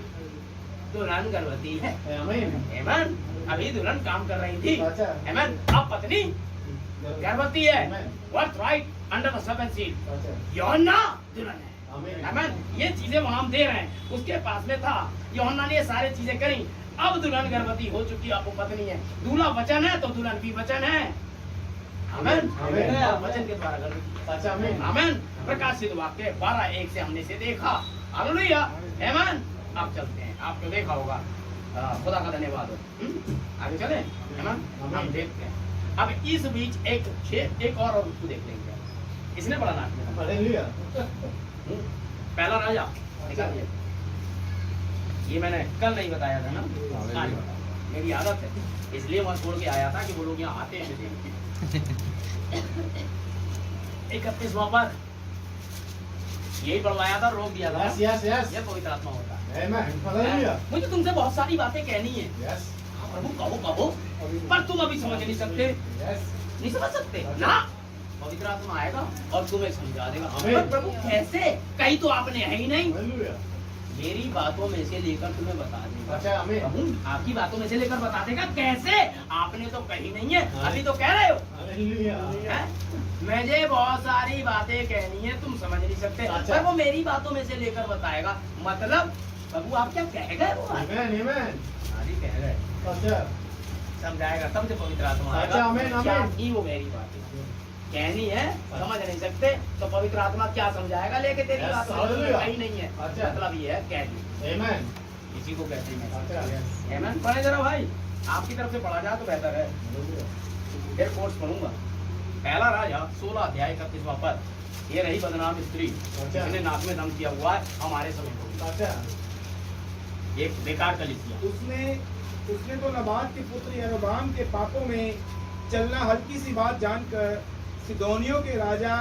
Speaker 2: दुल्हन गर्भवती है।
Speaker 1: आमीन।
Speaker 2: आमीन। अभी दुल्हन काम कर रही थी।
Speaker 1: अच्छा।
Speaker 2: आमीन। अब पत्नी गर्भवती है।
Speaker 1: Amen.
Speaker 2: What right under the 7th seal?
Speaker 1: अच्छा।
Speaker 2: यूहन्ना दुल्हन है।
Speaker 1: आमीन।
Speaker 2: आमीन। ये चीजें वहां हम दे रहे हैं। उसके पास में था, यूहन्ना ने ये सारी चीजें करी। अब दुल्हन गर्भवती हो चुकी है, अब वो पत्नी है। दूल्हा वचन है तो दुल्हन भी वचन है। आमीन।
Speaker 1: आमीन।
Speaker 2: और वचन के द्वारा गर्भवती।
Speaker 1: अच्छा, आमीन।
Speaker 2: आमीन। प्रकाशित वाक्य 12:1 से हमने इसे देखा। हालेलुया। आमीन। अब चलते हैं, आपको देखा होगा। खुदा का धन्यवाद हो। आगे चले। आमीन। हम देखते हैं। अब इस बीच एक और उसको देख लेंगे। इसने बड़ा नाम किया।
Speaker 1: हालेलुया।
Speaker 2: पहला राजा निकालिए। ये मैंने कल नहीं बताया था ना, आज बताया। मेरी आदत है, इसलिए मैं छोड़ के आया था कि वो लोग यहाँ आते हैं। 31वां पद यही पढ़वाया था, रोक दिया था।
Speaker 1: Yes, yes, yes.
Speaker 2: ये पवित्र आत्मा होता है।
Speaker 1: आमीन। हालेलुया।
Speaker 2: मुझे तुमसे बहुत सारी बातें कहनी है।
Speaker 1: यस।
Speaker 2: प्रभु कहो, पर तुम अभी समझ नहीं सकते,
Speaker 1: यस।
Speaker 2: नहीं समझ सकते ना। पवित्र आत्मा आएगा और तुम्हें समझा देगा।
Speaker 1: आमीन।
Speaker 2: पर प्रभु कैसे? कहीं तो आपने है ही नहीं।
Speaker 1: हालेलुया।
Speaker 2: मेरी बातों में से लेकर तुम्हें बता देगा।
Speaker 1: अच्छा, आमीन।
Speaker 2: प्रभु आपकी बातों में से लेकर बता देगा। कैसे? आपने तो कही नहीं है, अभी तो कह रहे हो।
Speaker 1: हालेलुया।
Speaker 2: हैं? मुझे बहुत सारी बातें कहनी है, तुम समझ नहीं सकते।
Speaker 1: अच्छा।
Speaker 2: पर वो मेरी बातों में से लेकर बताएगा। मतलब प्रभु आप क्या कह गए? वो
Speaker 1: आमीन, आमीन।
Speaker 2: आदि कह गए,
Speaker 1: अच्छा।
Speaker 2: समझाएगा तब से पवित्र आत्मा
Speaker 1: अच्छा,
Speaker 2: आएगा।
Speaker 1: आमीन, आमीन।
Speaker 2: क्या थी वो मेरी बातें कहनी है, समझ नहीं सकते तो पवित्र आत्मा क्या समझाएगा लेके तेरी
Speaker 1: Yes,
Speaker 2: बात
Speaker 1: hallelujah.
Speaker 2: कहीं नहीं है।
Speaker 1: अच्छा।
Speaker 2: मतलब ये है कह दी,
Speaker 1: आमीन।
Speaker 2: इसी को कहते हैं।
Speaker 1: अच्छा, यस।
Speaker 2: आमीन। पढ़े जरा भाई, आपकी तरफ से पढ़ा जाए तो बेहतर है।
Speaker 1: हालेलुया।
Speaker 2: फिर कोर्स पढ़ूंगा। पहला राजा 16 अध्याय 31वां पद। ये रही बदनाम स्त्री
Speaker 1: अच्छा।
Speaker 2: जिसने नाक में दम किया हुआ है हमारे समय को।
Speaker 1: अच्छा।
Speaker 2: एक बेकार कलीसिया।
Speaker 4: उसने तो नबात के पुत्र यरोबाम के पापों में चलना हल्की सी बात जानकर सिदोनियों के राजा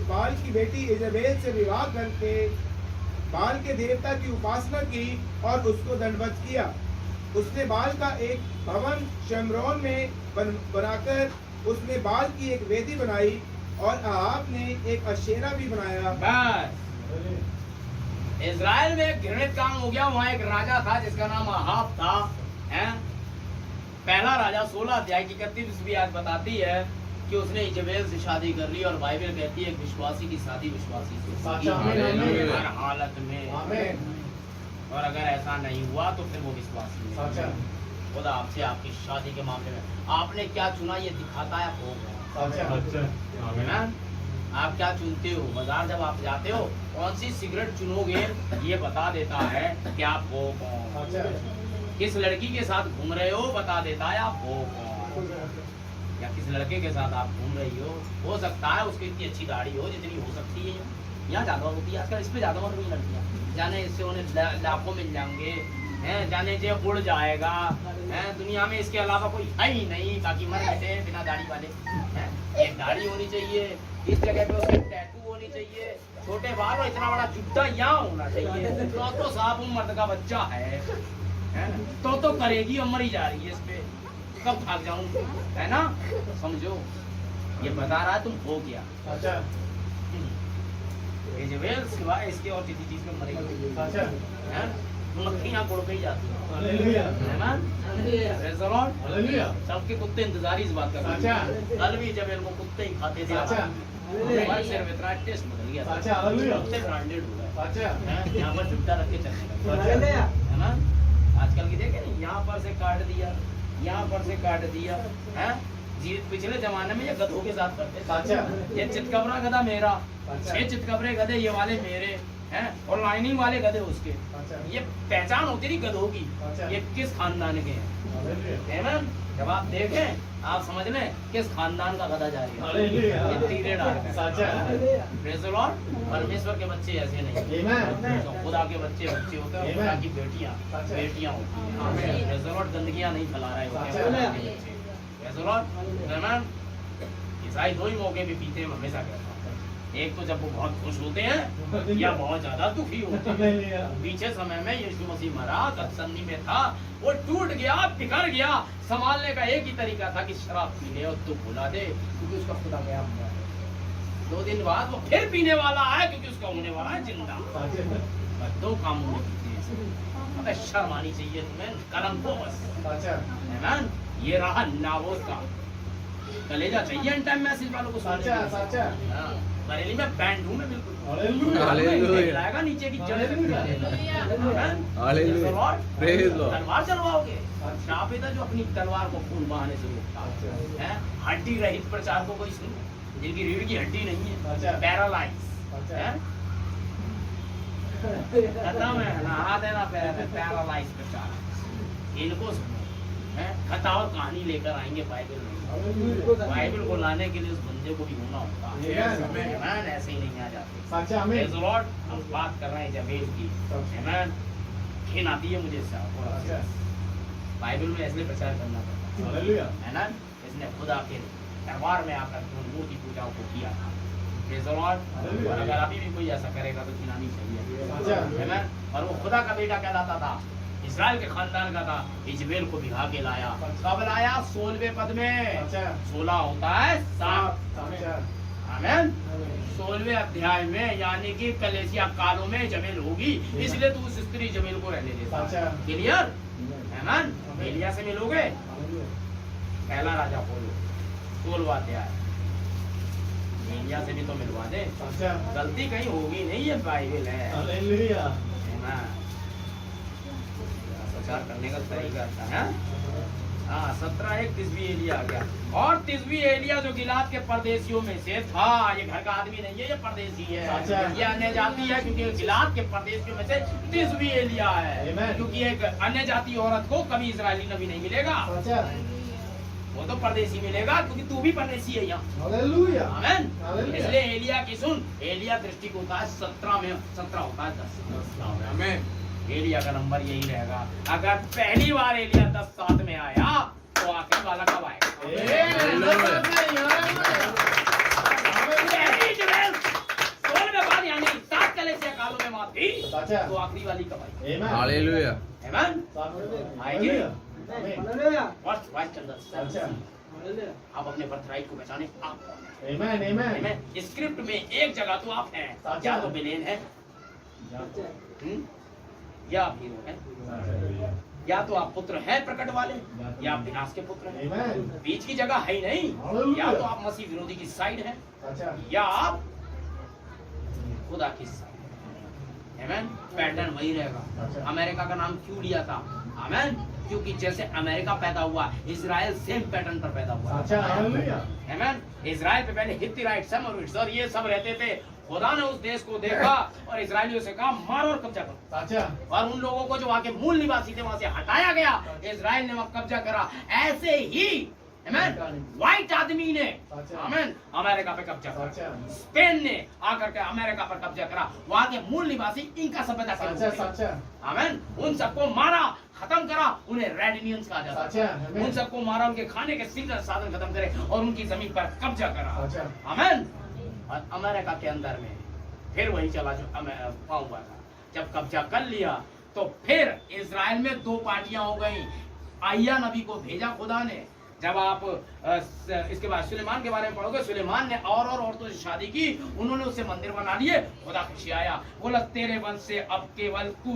Speaker 4: बाल की बेटी इजेबेल से विवाह करके बाल के देवता की उपासना की और उसको दंडवत किया। उसने बाल का एक भवन शमरोन में बनाकर उसमें बाल की एक वेदी बनाई और अहाब ने एक अशेरा भी बनाया।
Speaker 2: बस इजराइल में एक घृणित काम हो गया। वहाँ एक राजा था जिसका नाम अहाब था। हैं? पहला राजा 16 अध्याय की 31वीं आयत बताती है कि उसने इजेबेल से शादी कर ली और बाइबल कहती है विश्वासी की शादी विश्वासी से
Speaker 1: अच्छा,
Speaker 2: की।
Speaker 1: आमीन, आमीन।
Speaker 2: हर हालत में।
Speaker 1: आमीन।
Speaker 2: और अगर ऐसा नहीं हुआ तो फिर वो विश्वासी नहीं।
Speaker 1: अच्छा।
Speaker 2: खुदा आपसे आपकी शादी के मामले में आपने क्या चुना ये दिखाता है भोग।
Speaker 1: अच्छा।
Speaker 2: है? आप क्या चुनते हो? बाजार जब आप जाते हो कौन सी सिगरेट चुनोगे ये बता देता है कि आप हो कौन।
Speaker 1: अच्छा।
Speaker 2: किस लड़की के साथ घूम रहे हो बता देता है आप हो कौन। या किस लड़के के साथ आप घूम रही हो सकता है उसकी इतनी अच्छी दाढ़ी हो जितनी हो सकती है। यहाँ ज्यादा होती है आजकल, इस पे ज्यादा मर रही लड़कियाँ। जाने इससे उन्हें लाखों मिल जाएंगे, हैं जाने जे उड़ जाएगा। हैं दुनिया में इसके अलावा कोई है ही नहीं, बाकी मर बैठे हैं बिना दाढ़ी वाले। हैं एक दाढ़ी होनी चाहिए, इस जगह पे उसके टैटू होनी चाहिए, छोटे बाल और इतना बड़ा जुट्टा यहाँ होना चाहिए। तो साहब मर्द का बच्चा है तो करेगी और मरी जा रही है। इस पे कब भाग जाऊं, है ना? समझो ये बता रहा है तुम हो क्या।
Speaker 1: अच्छा।
Speaker 2: इजेबेल सिवाय इसके और किसी चीज में मरेगी।
Speaker 1: अच्छा।
Speaker 2: हैं? मक्खियाँ गुड़ पे ही जाती हैं,
Speaker 1: हालेलुया।
Speaker 2: है ना? Praise the Lord।
Speaker 1: हालेलुया।
Speaker 2: सबके कुत्ते इंतजार इस बात का करते हैं।
Speaker 1: अच्छा।
Speaker 2: कल भी इजेबेल को कुत्ते ही खाते थे।
Speaker 1: अच्छा।
Speaker 2: हमारे सिर में इतना टेस्ट बदल गया था।
Speaker 1: अच्छा, हालेलुया।
Speaker 2: कुत्ते ब्रांडेड हो गए।
Speaker 1: अच्छा।
Speaker 2: हैं? यहाँ पर जुट्टा रख के चलने लगे,
Speaker 1: अच्छा।
Speaker 2: है ना? आजकल की देखे नहीं, यहाँ पर से काट दिया, यहाँ पर से काट दिया। हैं? पिछले जमाने में ये गधों के साथ करते थे।
Speaker 1: अच्छा।
Speaker 2: ये चितकबरा गधा मेरा,
Speaker 1: अच्छा।
Speaker 2: ये चितकबरे गधे ये वाले मेरे हैं और लाइनिंग वाले गधे उसके।
Speaker 1: अच्छा।
Speaker 2: ये पहचान होती थी गधों की,
Speaker 1: अच्छा।
Speaker 2: ये किस खानदान के हैं।
Speaker 1: हालेलुया।
Speaker 2: है ना? जब आप देखें आप समझ लें किस खानदान का गधा जा रही है।
Speaker 1: हालेलुया।
Speaker 2: ये तीरे डाल के।
Speaker 1: अच्छा।
Speaker 2: Praise the Lord। परमेश्वर के बच्चे ऐसे नहीं,
Speaker 1: आमीन।
Speaker 2: तो खुदा के बच्चे बच्चे होते हैं, खुदा की बेटियां
Speaker 1: अच्छा।
Speaker 2: बेटियां होती हैं।
Speaker 1: आमीन।
Speaker 2: Praise the Lord। गंदगियां नहीं फैला रहे होते
Speaker 1: अच्छा।
Speaker 2: हैं खुदा के बच्चे। Praise the Lord। आमीन। ईसाई दो ही मौके पे पीते हैं, हमेशा कहता हूं। एक तो जब वो बहुत खुश होते हैं या बहुत ज्यादा दुखी होते हैं।
Speaker 1: हालेलुया।
Speaker 2: पीछे समय में यीशु मसीह मरा, गतसमनी में था, वो टूट गया, बिखर गया। संभालने का एक ही तरीका था कि शराब पी ले और दुख भुला दे, क्योंकि उसका खुदा गया हुआ है। 2 दिन बाद वो फिर पीने वाला है, क्योंकि उसका होने वाला है जिंदा। बस 2 कामों में पीते हैं। अबे शर्म आनी चाहिए तुम्हें, कलंकोस। आमीन। ये रहा नाबोत का कलेजा। चाहिए इन टाइम मैसेज वालों को सुनने के लिए। हाँ, बरेली में बैंड हूँ मैं बिल्कुल।
Speaker 3: हालेलुया।
Speaker 2: लाएगा नीचे की जड़ें तक।
Speaker 3: हालेलुया। Praise Lord.
Speaker 2: तलवार चलवाओगे। शापित है जो अपनी तलवार को खून बहाने से रोकता है। हड्डी रहित प्रचार को कोई सुन, जिनकी रीढ़ की हड्डी नहीं है, पैरालाइज है, खत्म है ना, हाथ है ना पैर है, पैरालाइज प्रचार। इनको सुनो, खतावर कहानी लेकर आएंगे बाइबल में। बाइबल को लाने के लिए उस बंदे को भी होना होता है। ऐसे ही नहीं आ जाते। Praise the Lord। हम बात कर रहे हैं जबेल की। आमीन। घिन आती है मुझे इससे। बाइबल में ऐसे प्रचार करना पड़ता है ना। इसने खुदा के दरबार में आकर मूर्ति पूजाओं को किया था। Praise the Lord। और अगर अभी भी कोई ऐसा करेगा तो घिनानी चाहिए। आमीन। और वो खुदा का बेटा कहलाता था, इस्राएल के खानदान का था। इजबेल को भिगा के लाया। कब लाया? 16वें पद में। 16 होता है 7। आमीन। 16वें अध्याय में, यानी कि कलेसिया कालों में जमेल होगी, इसलिए तू उस स्त्री जमेल को रहने देता। क्लियर? आमीन। एलिया से मिलोगे? पहला राजा खोलो 16वां अध्याय। एलिया से भी तो मिलवा दे। गलती कहीं होगी नहीं, ये बाइबल है। आमीन। प्रचार करने का तरीका अच्छा है। हाँ, 17:1 तिस्बी एलिया आ गया। और तिस्बी एलिया जो गिलाद के परदेशियों में से था, ये घर का आदमी नहीं है, ये परदेशी है। ये अन्य जाति है, क्योंकि गिलाद के परदेशियों में से तिस्बी एलिया है। क्योंकि एक अन्य जाति औरत को कभी इजरायली नबी नहीं मिलेगा, वो तो परदेशी मिलेगा, क्योंकि तू भी परदेशी है यहाँ। आमीन। इसलिए एलिया की सुन, एलिया दृष्टि को होता है 17 में, 17 होता है 10। आमीन। एलिया का नंबर यही रहेगा। अगर पहली बार एलिया 10:7 में आया तो आखिरी वाला कब आएगा? 16वें बाद, यानी 7 कलेसिया कालों में मात थी, तो आखिरी वाली कब आएगी?
Speaker 3: हालेलुया।
Speaker 2: आमीन। आएगी। फर्स्ट वाइस चंद्र। आप अपने बर्थराइट को पहचाने। आप स्क्रिप्ट में एक जगह तो आप हैं, या तो बिलेन है, या आप हीरो हैं, या तो आप पुत्र हैं प्रकट वाले, या आप विनाश के पुत्र हैं। बीच की जगह है ही नहीं। या तो आप मसीह विरोधी की साइड हैं, या आप खुदा की साइड। आमीन। पैटर्न वही रहेगा। अमेरिका का नाम क्यों लिया था? आमीन। क्योंकि जैसे अमेरिका पैदा हुआ, इजराइल सेम पैटर्न पर पैदा हुआ। आमीन। इजराइल पे पहले हित्तिराइट, समरीट्स और ये सब रहते थे। खुदा ने उस देश को देखा और इजरायलियों से कहा मारो और कब्जा करो। और उन लोगों को जो वहाँ के मूल निवासी थे वहां से हटाया गया, इजराइल ने वहाँ कब्जा करा। ऐसे ही व्हाइट आदमी ने आमीन अमेरिका पे कब्जा करा। स्पेन ने आकर के अमेरिका पर कब्जा करा। वहाँ के मूल निवासी इनका सभ्यता के आमीन उन सबको मारा, खत्म करा। उन्हें रेड इंडियंस कहा जाता है। उन सबको मारा, उनके खाने के सिंगल साधन खत्म करे और उनकी जमीन पर कब्जा करा। आमीन। और अमेरिका के अंदर में फिर वही चला जो हुआ था। जब कब्जा कर लिया तो फिर इजराइल में 2 पार्टियां हो गई। अय्या नबी को भेजा खुदा ने। जब आप इसके बाद सुलेमान के बारे में पढ़ोगे, सुलेमान ने और औरतों से शादी की, उन्होंने उससे मंदिर बना लिए। खुदा खुशी आया, बोला तेरे वंश से अब केवल तू,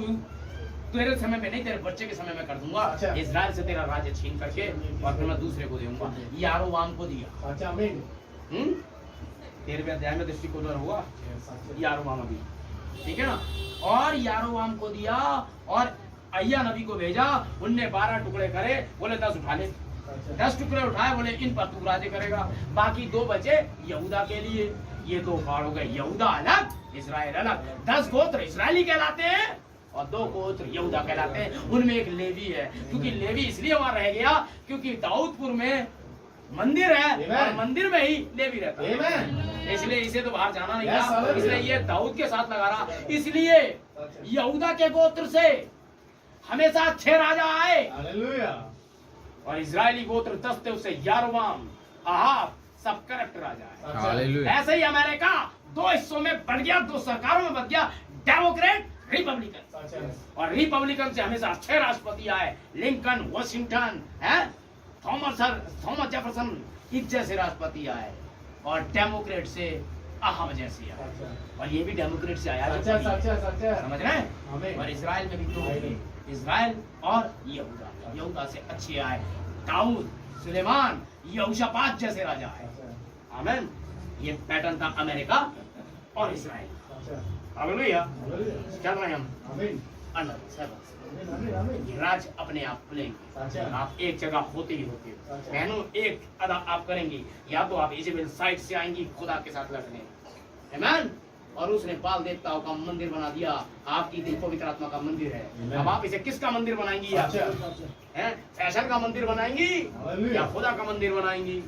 Speaker 2: तेरे समय में नहीं तेरे बच्चे के समय में कर दूंगा। इजराइल से तेरा राज्य छीन करके और फिर मैं दूसरे को दूंगा। यारोबाम को दिया। 13वें अध्याय में दृष्टिकोण हुआ यारोबाम अभी, ठीक है ना। और यारोबाम को दिया और अय्या नबी को भेजा। उनने 12 टुकड़े करे, बोले 10 उठा ले। 10 टुकड़े उठाए, बोले इन पर तू राज्य करेगा। बाकी 2 बचे यहूदा के लिए। ये 2 भाग हो गए, यहूदा अलग, इजराइल अलग। 10 गोत्र इजरायली कहलाते हैं और 2 गोत्र यहूदा कहलाते हैं। उनमें एक लेवी है, क्योंकि लेवी इसलिए वहां रह गया क्योंकि दाऊदपुर में मंदिर है और मंदिर में ही लेवी रहता है, इसलिए इसे तो बाहर जाना नहीं था। इसलिए ये दाऊद के साथ लगा रहा। इसलिए यहूदा के गोत्र से हमेशा 6 राजा आए और इजरायली गोत्र 10 थे। उससे यारोबाम, अहाब, सब करप्ट राजा है।
Speaker 3: हालेलुया।
Speaker 2: ऐसे ही अमेरिका दो हिस्सों में बट गया, दो सरकारों में बट गया, डेमोक्रेट रिपब्लिकन। और रिपब्लिकन से हमेशा अच्छे राष्ट्रपति आए, लिंकन, वॉशिंगटन, है थॉमस जेफरसन इस जैसे राष्ट्रपति आए, और डेमोक्रेट से अहम जैसे आए, और ये भी डेमोक्रेट से आया, समझ रहे हैं। और इजराइल में भी दो, इजराइल और यहूदा से अच्छे आए, दाऊद, सुलेमान, यहोशापात जैसे राजा आए। आमीन। ये पैटर्न था अमेरिका और इजराइल। हालेलुया। चल रहे हैं हम अंदर ये राज अपने आप खुलेंगे। आप एक जगह होते ही होते हो बहनों, एक अदा आप करेंगी, या तो आप इजेबेल साइड से आएंगी खुदा के साथ लड़ने, आमीन। और उसने बाल देवताओं का मंदिर बना दिया, आपकी दिल पवित्र आत्मा का मंदिर है। अब आप इसे किसका मंदिर बनाएंगी? फैशन का मंदिर बनाएंगी या खुदा का मंदिर बनाएंगी?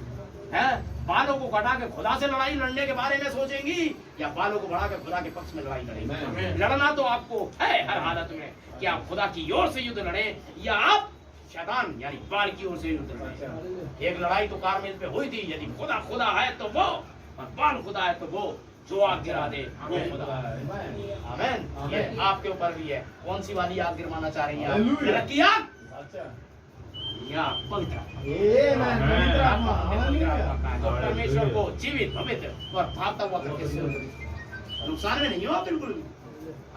Speaker 2: बालों को कटा के खुदा से लड़ाई लड़ने के बारे में सोचेंगी, या बालों को बढ़ा के खुदा के पक्ष में लड़ाई लड़ेंगी? लड़ना तो आपको है हर हालत में, कि आप खुदा की ओर से युद्ध लड़े या आप शैतान यानी बाल की ओर से युद्ध लड़े। एक लड़ाई तो कारमेल पे हुई थी, यदि खुदा खुदा है तो वो, और बाल खुदा है तो वो, जो आग गिरा दे वो खुदा। आमीन। ये आपके ऊपर भी है, कौन सी वाली आग गिरवाना चाह रही है आप? या पवित्र परमेश्वर को जीवित पवित्र और भागता हुआ करके नुकसान में नहीं हो बिल्कुल भी।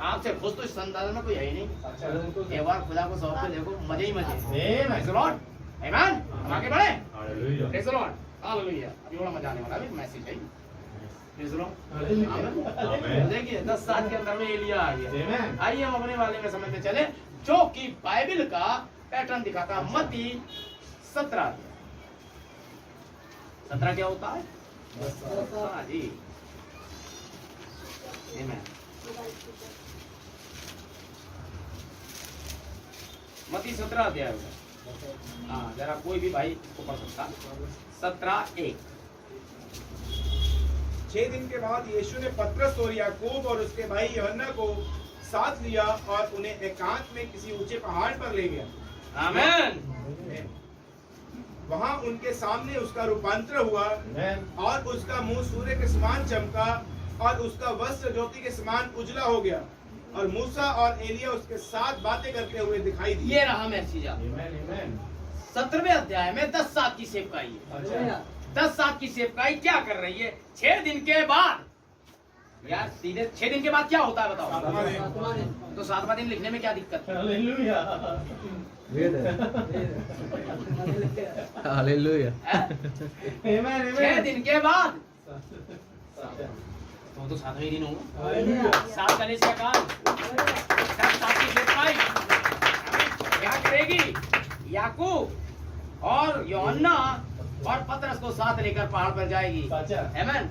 Speaker 2: आपसे खुश तो इस संसार में कोई है ही नहीं। एक बार खुदा को सौंप के देखो, मजे ही मजे। Praise the Lord. आमीन। हम आगे बढ़े। Praise the Lord. हालेलुया। अभी बड़ा मजा आने वाला है, मैसेज है। Praise the Lord. आमीन। देखिए 10 साल के अंदर में एलिया आ गया। आइए हम अपने वाले में समझते चले, जो कि बाइबल का पैटर्न दिखाता। मत्ती 17 क्या होता है? हाँ जी, आमीन। मत्ती 17 अध्याय होगा। हाँ, जरा कोई भी भाई को पढ़ सकता। 17:1।
Speaker 4: 6 दिन के बाद यीशु ने पतरस और याकूब और उसके भाई यूहन्ना को साथ लिया और उन्हें एकांत में किसी ऊंचे पहाड़ पर ले गया।
Speaker 2: आमीन।
Speaker 4: वहां उनके सामने उसका रूपांतर हुआ और उसका मुंह सूर्य के समान चमका और उसका वस्त्र ज्योति के समान उजला हो गया, और मूसा और एलिया उसके साथ बातें करते हुए दिखाई दिए।
Speaker 2: ये रहा मैसेज। 17वें अध्याय में 10 साल की सेवकाई है। 10 साल की सेवकाई क्या कर रही है? 6 दिन के बाद, यार सीधे 6 दिन के बाद क्या होता है बताओ? तो 7वां दिन लिखने में क्या दिक्कत है?
Speaker 3: हालेलुया।
Speaker 2: 6 दिन के बाद तो 7वें दिन होगा। 7 कलीसिया का 10 साल की सेवकाई क्या करेगी? याकूब और यूहन्ना और पतरस को साथ लेकर पहाड़ पर जाएगी। आमीन।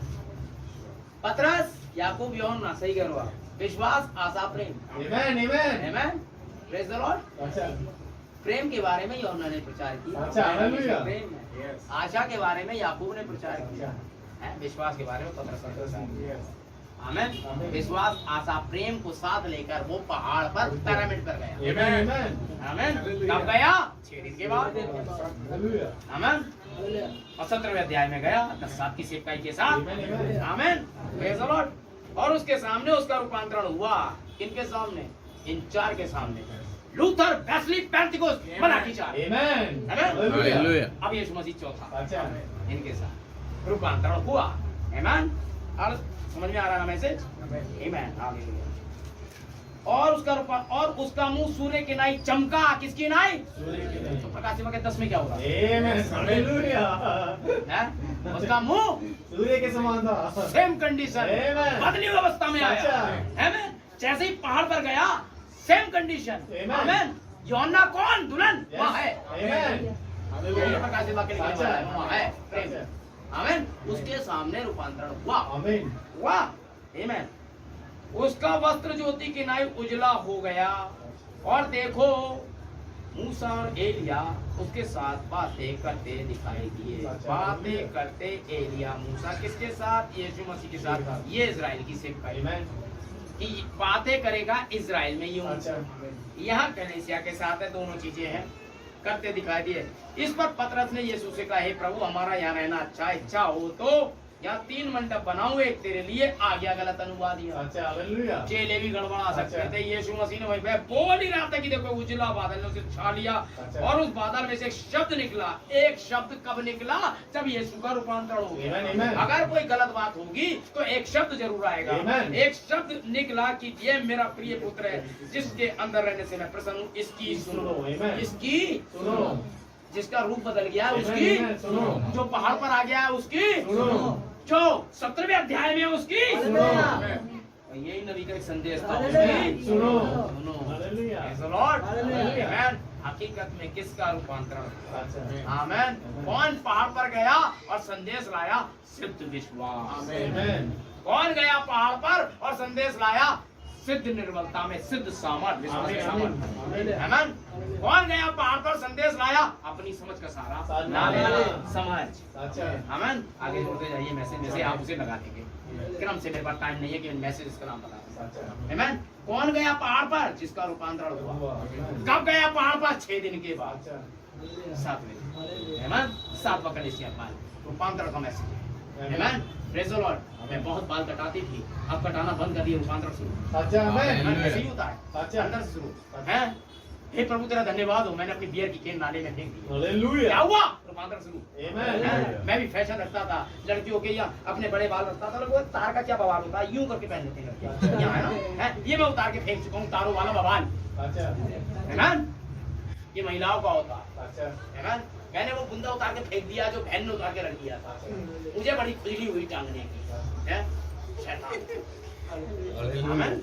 Speaker 2: पतरस, याकूब, यूहन्ना, सही कह रहा, विश्वास, आशा, प्रेम। आमीन। Praise the Lord. प्रेम के बारे में यूहन्ना ने प्रचार किया, प्रेम है। आशा के बारे में याकूब ने प्रचार किया, विश्वास के बारे में पतरस ने प्रचार किया। आमीन। विश्वास, आशा, प्रेम को साथ लेकर वो पहाड़ पर पिरामिड पर गया। आमीन। कब गया? 6 दिन के बाद। आमीन। और 17वें अध्याय में गया 10 साल की सेवकाई के साथ। आमीन। Praise the Lord. और उसके सामने उसका रूपांतरण हुआ। किनके सामने? इन 4 के सामने, लूथर, वेस्ली, पेंटिकोस्ट, मलाकी 4। आमीन।
Speaker 3: हालेलुया।
Speaker 2: अब यीशु मसीह चौथा इनके साथ रूपांतरण हुआ। आमीन। और समझ में आ रहा है मैसेज? आमीन। हालेलुया। और उसका मुंह सूर्य की नाई चमका। किसकी नाई? तो प्रकाशित वाक्य 10 में क्या होगा? उसका मुंह
Speaker 1: सूर्य के समान था।
Speaker 2: सेम कंडीशन, बदली हुई अवस्था में आया। आमीन। जैसे ही पहाड़ पर गया, सेम कंडीशन। आमीन। यूहन्ना कौन? दुल्हन वहाँ है। प्रकाशित वाक्य लिखा है वहाँ है प्रेम। आमीन। उसके सामने रूपांतरण हुआ। हुआ। आमीन। उसका वस्त्र ज्योति की नाई उजला हो गया, और देखो मूसा और एलिया उसके साथ बातें करते दिखाई दिए। बातें करते एलिया मूसा किसके साथ? यीशु मसीह के साथ। ये इजराइल की सेवकाई कि बातें करेगा इजराइल में यूं। यहाँ कलीसिया के साथ है, दोनों चीजें हैं। करते दिखाई दिए। इस पर पतरस ने यीशु से कहा, हे प्रभु, हमारा यहाँ रहना अच्छा, इच्छा हो तो यहाँ 3 मंडप बनाऊं, एक तेरे लिए। आ गया गलत अनुवाद यहाँ।
Speaker 1: अच्छा, हालेलुया।
Speaker 2: चेले भी गड़बड़ा सकते
Speaker 1: अच्छा।
Speaker 2: थे। यीशु मसीह ने वहीं पे बोल ही रहा था कि देखो उजला बादल ने उसे छा लिया,
Speaker 1: अच्छा।
Speaker 2: और उस बादल में से एक शब्द निकला। एक शब्द कब निकला? जब यीशु का रूपांतरण हो गया।
Speaker 1: Amen, amen।
Speaker 2: अगर कोई गलत बात होगी तो एक शब्द जरूर आएगा।
Speaker 1: Amen।
Speaker 2: एक शब्द निकला कि ये मेरा प्रिय पुत्र है, जिसके अंदर रहने से मैं प्रसन्न हूँ, इसकी सुनो।
Speaker 1: Amen।
Speaker 2: इसकी
Speaker 1: सुनो।
Speaker 2: जिसका रूप बदल गया है
Speaker 1: Amen,
Speaker 2: उसकी
Speaker 1: amen। सुनो।
Speaker 2: जो पहाड़ पर आ गया है उसकी
Speaker 1: सुनो।
Speaker 2: जो 17वें अध्याय में उसकी
Speaker 1: सुनो।
Speaker 2: यही नबी का एक संदेश था।
Speaker 1: Amen। सुनो।
Speaker 2: सुनो।
Speaker 1: Hallelujah.
Speaker 2: Praise the Lord।
Speaker 5: Hallelujah.
Speaker 2: Amen। हकीकत में किसका रूपांतरण?
Speaker 1: अच्छा।
Speaker 2: आमेन। कौन पहाड़ पर गया और संदेश लाया? सिद्ध विश्वास।
Speaker 1: आमेन।
Speaker 2: कौन गया पहाड़ पर और संदेश लाया? सिद्ध निर्बलता में, सिद्ध सामर्थ, विश्वास के सामर्थ। आमेन। कौन गया पहाड़ पर संदेश लाया? अपनी समझ का सहारा ना लेना, समझ।
Speaker 1: अच्छा।
Speaker 2: आमेन। आगे बढ़ते जाइए मैसेज में से आप उसे लगा देंगे। क्रम से मेरे पास टाइम नहीं है कि मैसेज इसका नाम बता।
Speaker 1: अच्छा।
Speaker 2: आमेन। कौन गया पहाड़ पर? जिसका रूपांतरण हुआ।
Speaker 1: आमेन।
Speaker 2: कब गया पहाड़ पर? 6 दिन के बाद।
Speaker 1: अच्छा।
Speaker 2: 7वें। आमेन। 7वां कलीसिया काल रूपांतरण का message. Amen. Praise the Lord. मैं बहुत बाल कटाती थी, अब कटाना बंद कर दिया, रूपांतरण शुरू।
Speaker 1: अच्छा, आमेन।
Speaker 2: आमेन। ऐसे ही होता है,
Speaker 1: अच्छा।
Speaker 2: अंदर से शुरू है। हे प्रभु तेरा धन्यवाद हो, मैंने अपनी बियर की केन नाले में फेंक दी। क्या
Speaker 1: हालेलुया।
Speaker 2: हुआ? रूपांतरण शुरू।
Speaker 1: आमेन।
Speaker 2: मैं भी फैशन रखता था, लड़कियों के यहाँ अपने बड़े बाल रखता था। लोग तार का क्या बवाल होता है, यूं करके पहन लेते हैं लड़कियां, यहाँ है ना, है? ये मैं उतार के फेंक चुका हूँ, तारों वाला बवाल।
Speaker 1: अच्छा।
Speaker 2: आमेन। ये महिलाओं का होता है।
Speaker 1: अच्छा।
Speaker 2: आमेन। मैंने वो बुंदा उतार के फेंक दिया जो बहन ने उतार के रख दिया था। मुझे बड़ी खुजली हुई टांगने की, है? शैतान। आमेन।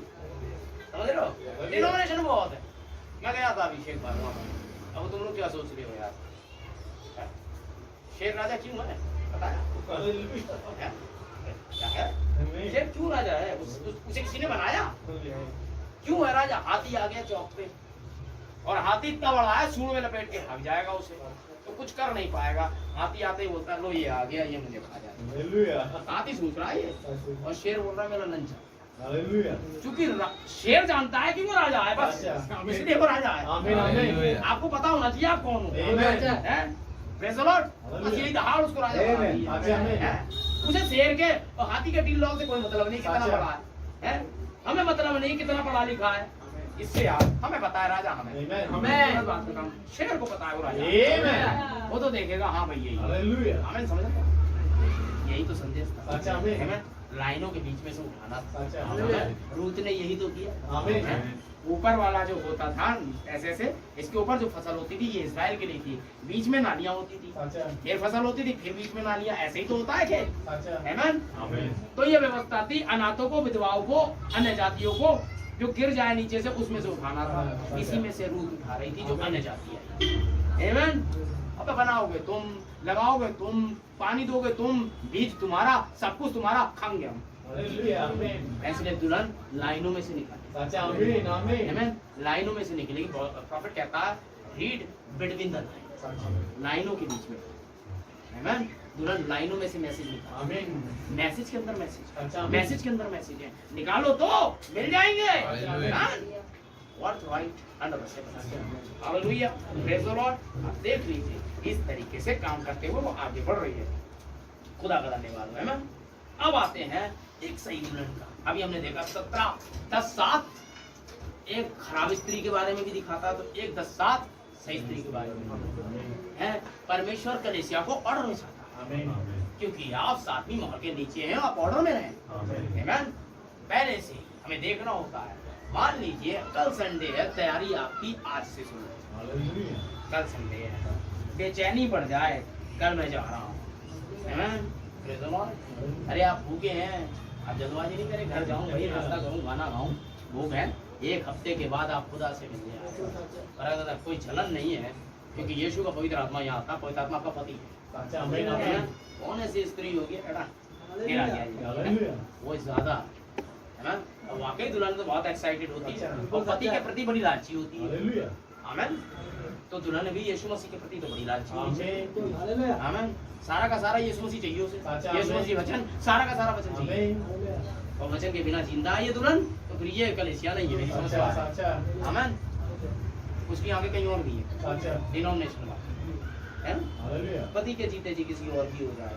Speaker 2: समझ रहे हो? डिनोमिनेशन बहुत है। मैं गया था अभिषेक बार वहाँ पर। अब तुम लोग क्या सोच रहे हो यार? है? शेर राजा क्यों है? पता है?
Speaker 1: हालेलुया।
Speaker 2: है? क्या है? शेर क्यों राजा है? उसे किसी ने बनाया? क्यों है राजा? हाथी आ गया चौक पे, और हाथी इतना बड़ा है, सूंड में लपेट के भाग जाएगा उसे, तो कुछ कर नहीं पाएगा। हाथी आते ही बोलता है, लो ये आ गया, ये मुझे खा जाएगा।
Speaker 1: हालेलुया।
Speaker 2: हाथी सोच रहा है ये, और शेर बोल रहा है मेरा लंच।
Speaker 1: हालेलुया।
Speaker 2: क्योंकि शेर जानता है कि वो राजा है, बस
Speaker 1: अच्छा।
Speaker 2: इसलिए वो राजा है।
Speaker 1: आमीन, आमीन।
Speaker 2: आपको पता होना चाहिए आप कौन हो।
Speaker 1: आमीन।
Speaker 2: हैं? Praise the Lord। बस यही दहाड़ उसको राजा बना
Speaker 1: आमीन।
Speaker 2: दिया।
Speaker 1: अच्छा, आमीन।
Speaker 2: हैं? उसे शेर के और हाथी के टील लॉ से कोई मतलब नहीं कितना
Speaker 1: अच्छा।
Speaker 2: बड़ा है, हैं? हमें मतलब नहीं कितना पढ़ा लिखा है, इससे यार हमें पता है राजा हमें।
Speaker 1: आमीन।
Speaker 2: हमें बात बताऊं, शेर को पता है वो राजा।
Speaker 1: आमीन।
Speaker 2: वो तो देखेगा, हाँ भाई यही है।
Speaker 1: हालेलुया।
Speaker 2: आमीन। समझ रहे हो? यही तो संदेश था।
Speaker 1: अच्छा, आमीन।
Speaker 2: हमें लाइनों के बीच में से उठाना था।
Speaker 1: अच्छा।
Speaker 2: आमीन। रूत ने यही तो किया।
Speaker 1: आमीन।
Speaker 2: हैं? ऊपर वाला जो होता था ऐसे ऐसे, इसके ऊपर जो फसल होती थी ये इस्राएल के लिए थी, बीच में नालियां होती थी,
Speaker 1: अच्छा।
Speaker 2: फिर फसल होती थी, फिर बीच में नालियां, ऐसे ही तो होता है खेत।
Speaker 1: अच्छा।
Speaker 2: आमीन।
Speaker 1: आमीन।
Speaker 2: तो ये व्यवस्था थी, अनाथों को, विधवाओं को, अन्य जातियों को जो गिर जाए नीचे से उसमें से उठाना था। इसी में से रूत उठा रही थी जो अन्य जाति है। आमीन। अब बनाओगे तुम, लगाओगे तुम, पानी दोगे तुम, बीज तुम्हारा, सब कुछ तुम्हारा, खाएंगे हम।
Speaker 1: हालेलुया। आमीन।
Speaker 2: इसलिए दुल्हन लाइनों में से निकले।
Speaker 1: अच्छा। आमीन। आमीन।
Speaker 2: आमीन। लाइनों में से निकलेगी। प्रॉफिट कहता है रीड बिटवीन द लाइन, लाइनों के बीच में। आमीन। दुल्हन लाइनों में से मैसेज निकाल।
Speaker 1: आमीन।
Speaker 2: मैसेज के अंदर मैसेज,
Speaker 1: अच्छा।
Speaker 2: मैसेज के अंदर मैसेज है, निकालो तो मिल जाएंगे।
Speaker 3: Hallelujah.
Speaker 2: What right under the seven. Hallelujah. Praise the Lord. आप देख लीजिए इस तरीके से काम करते हुए वो आगे बढ़ रही है। खुदा का धन्यवाद है। अब आते हैं एक सही दुल्हन का। अभी हमने देखा 17, 10, 7 एक खराब स्त्री के बारे में भी दिखाता, तो एक 10, 7 सही स्त्री के बारे में है। परमेश्वर कलीसिया को ऑर्डर में चाहता है,
Speaker 1: आमीन।
Speaker 2: क्योंकि आप 7वीं मोहर के नीचे हैं, आप ऑर्डर में रहें।
Speaker 1: आमीन।
Speaker 2: आमीन। पहले से हमें देखना होता है। मान लीजिए कल संडे है, तैयारी आपकी आज से शुरू है।
Speaker 1: हालेलुया।
Speaker 2: कल संडे है, बेचैनी बढ़ जाए, कल मैं जा रहा हूँ। आमीन। Praise the Lord. अरे आप भूखे हैं, आप जल्दबाजी नहीं करें, घर जाऊँ भाई, नाश्ता करूँ, खाना खाऊँ, भूख है। एक हफ्ते के बाद आप खुदा से मिलने आए, पर अगर कोई जलन नहीं है, क्योंकि यीशु का पवित्र आत्मा यहाँ आता, पवित्र आत्मा का पति है।
Speaker 1: अच्छा। आमीन। आमीन।
Speaker 2: कौन ऐसी स्त्री होगी एड़ा फिर आ गया
Speaker 1: हालेलुया।
Speaker 2: वो ज्यादा है ना। और वाकई दुल्हन तो बहुत एक्साइटेड होती है
Speaker 1: अच्छा।
Speaker 2: और पति के प्रति बड़ी लालची होती है।
Speaker 1: हालेलुया।
Speaker 2: आमीन। तो दुल्हन भी यीशु मसीह के प्रति तो बड़ी लालची होनी चाहिए।
Speaker 1: आमीन।
Speaker 2: आमीन। सारा का सारा यीशु मसीह चाहिए उसे।
Speaker 1: अच्छा,
Speaker 2: यीशु
Speaker 1: आमीन।
Speaker 2: मसीह वचन, सारा का सारा वचन चाहिए।
Speaker 1: आमीन।
Speaker 2: और वचन के बिना जिंदा है ये दुल्हन, तो फिर ये कलीसिया नहीं है, मेरी समझ में
Speaker 1: अच्छा।
Speaker 2: आ रहा है।
Speaker 1: अच्छा।
Speaker 2: आमीन। उसकी आगे कहीं और भी है।
Speaker 4: अच्छा
Speaker 2: डिनोमिनेशन वाला है।
Speaker 4: हालेलुया
Speaker 2: पति के जीते जी किसी और की हो जाए।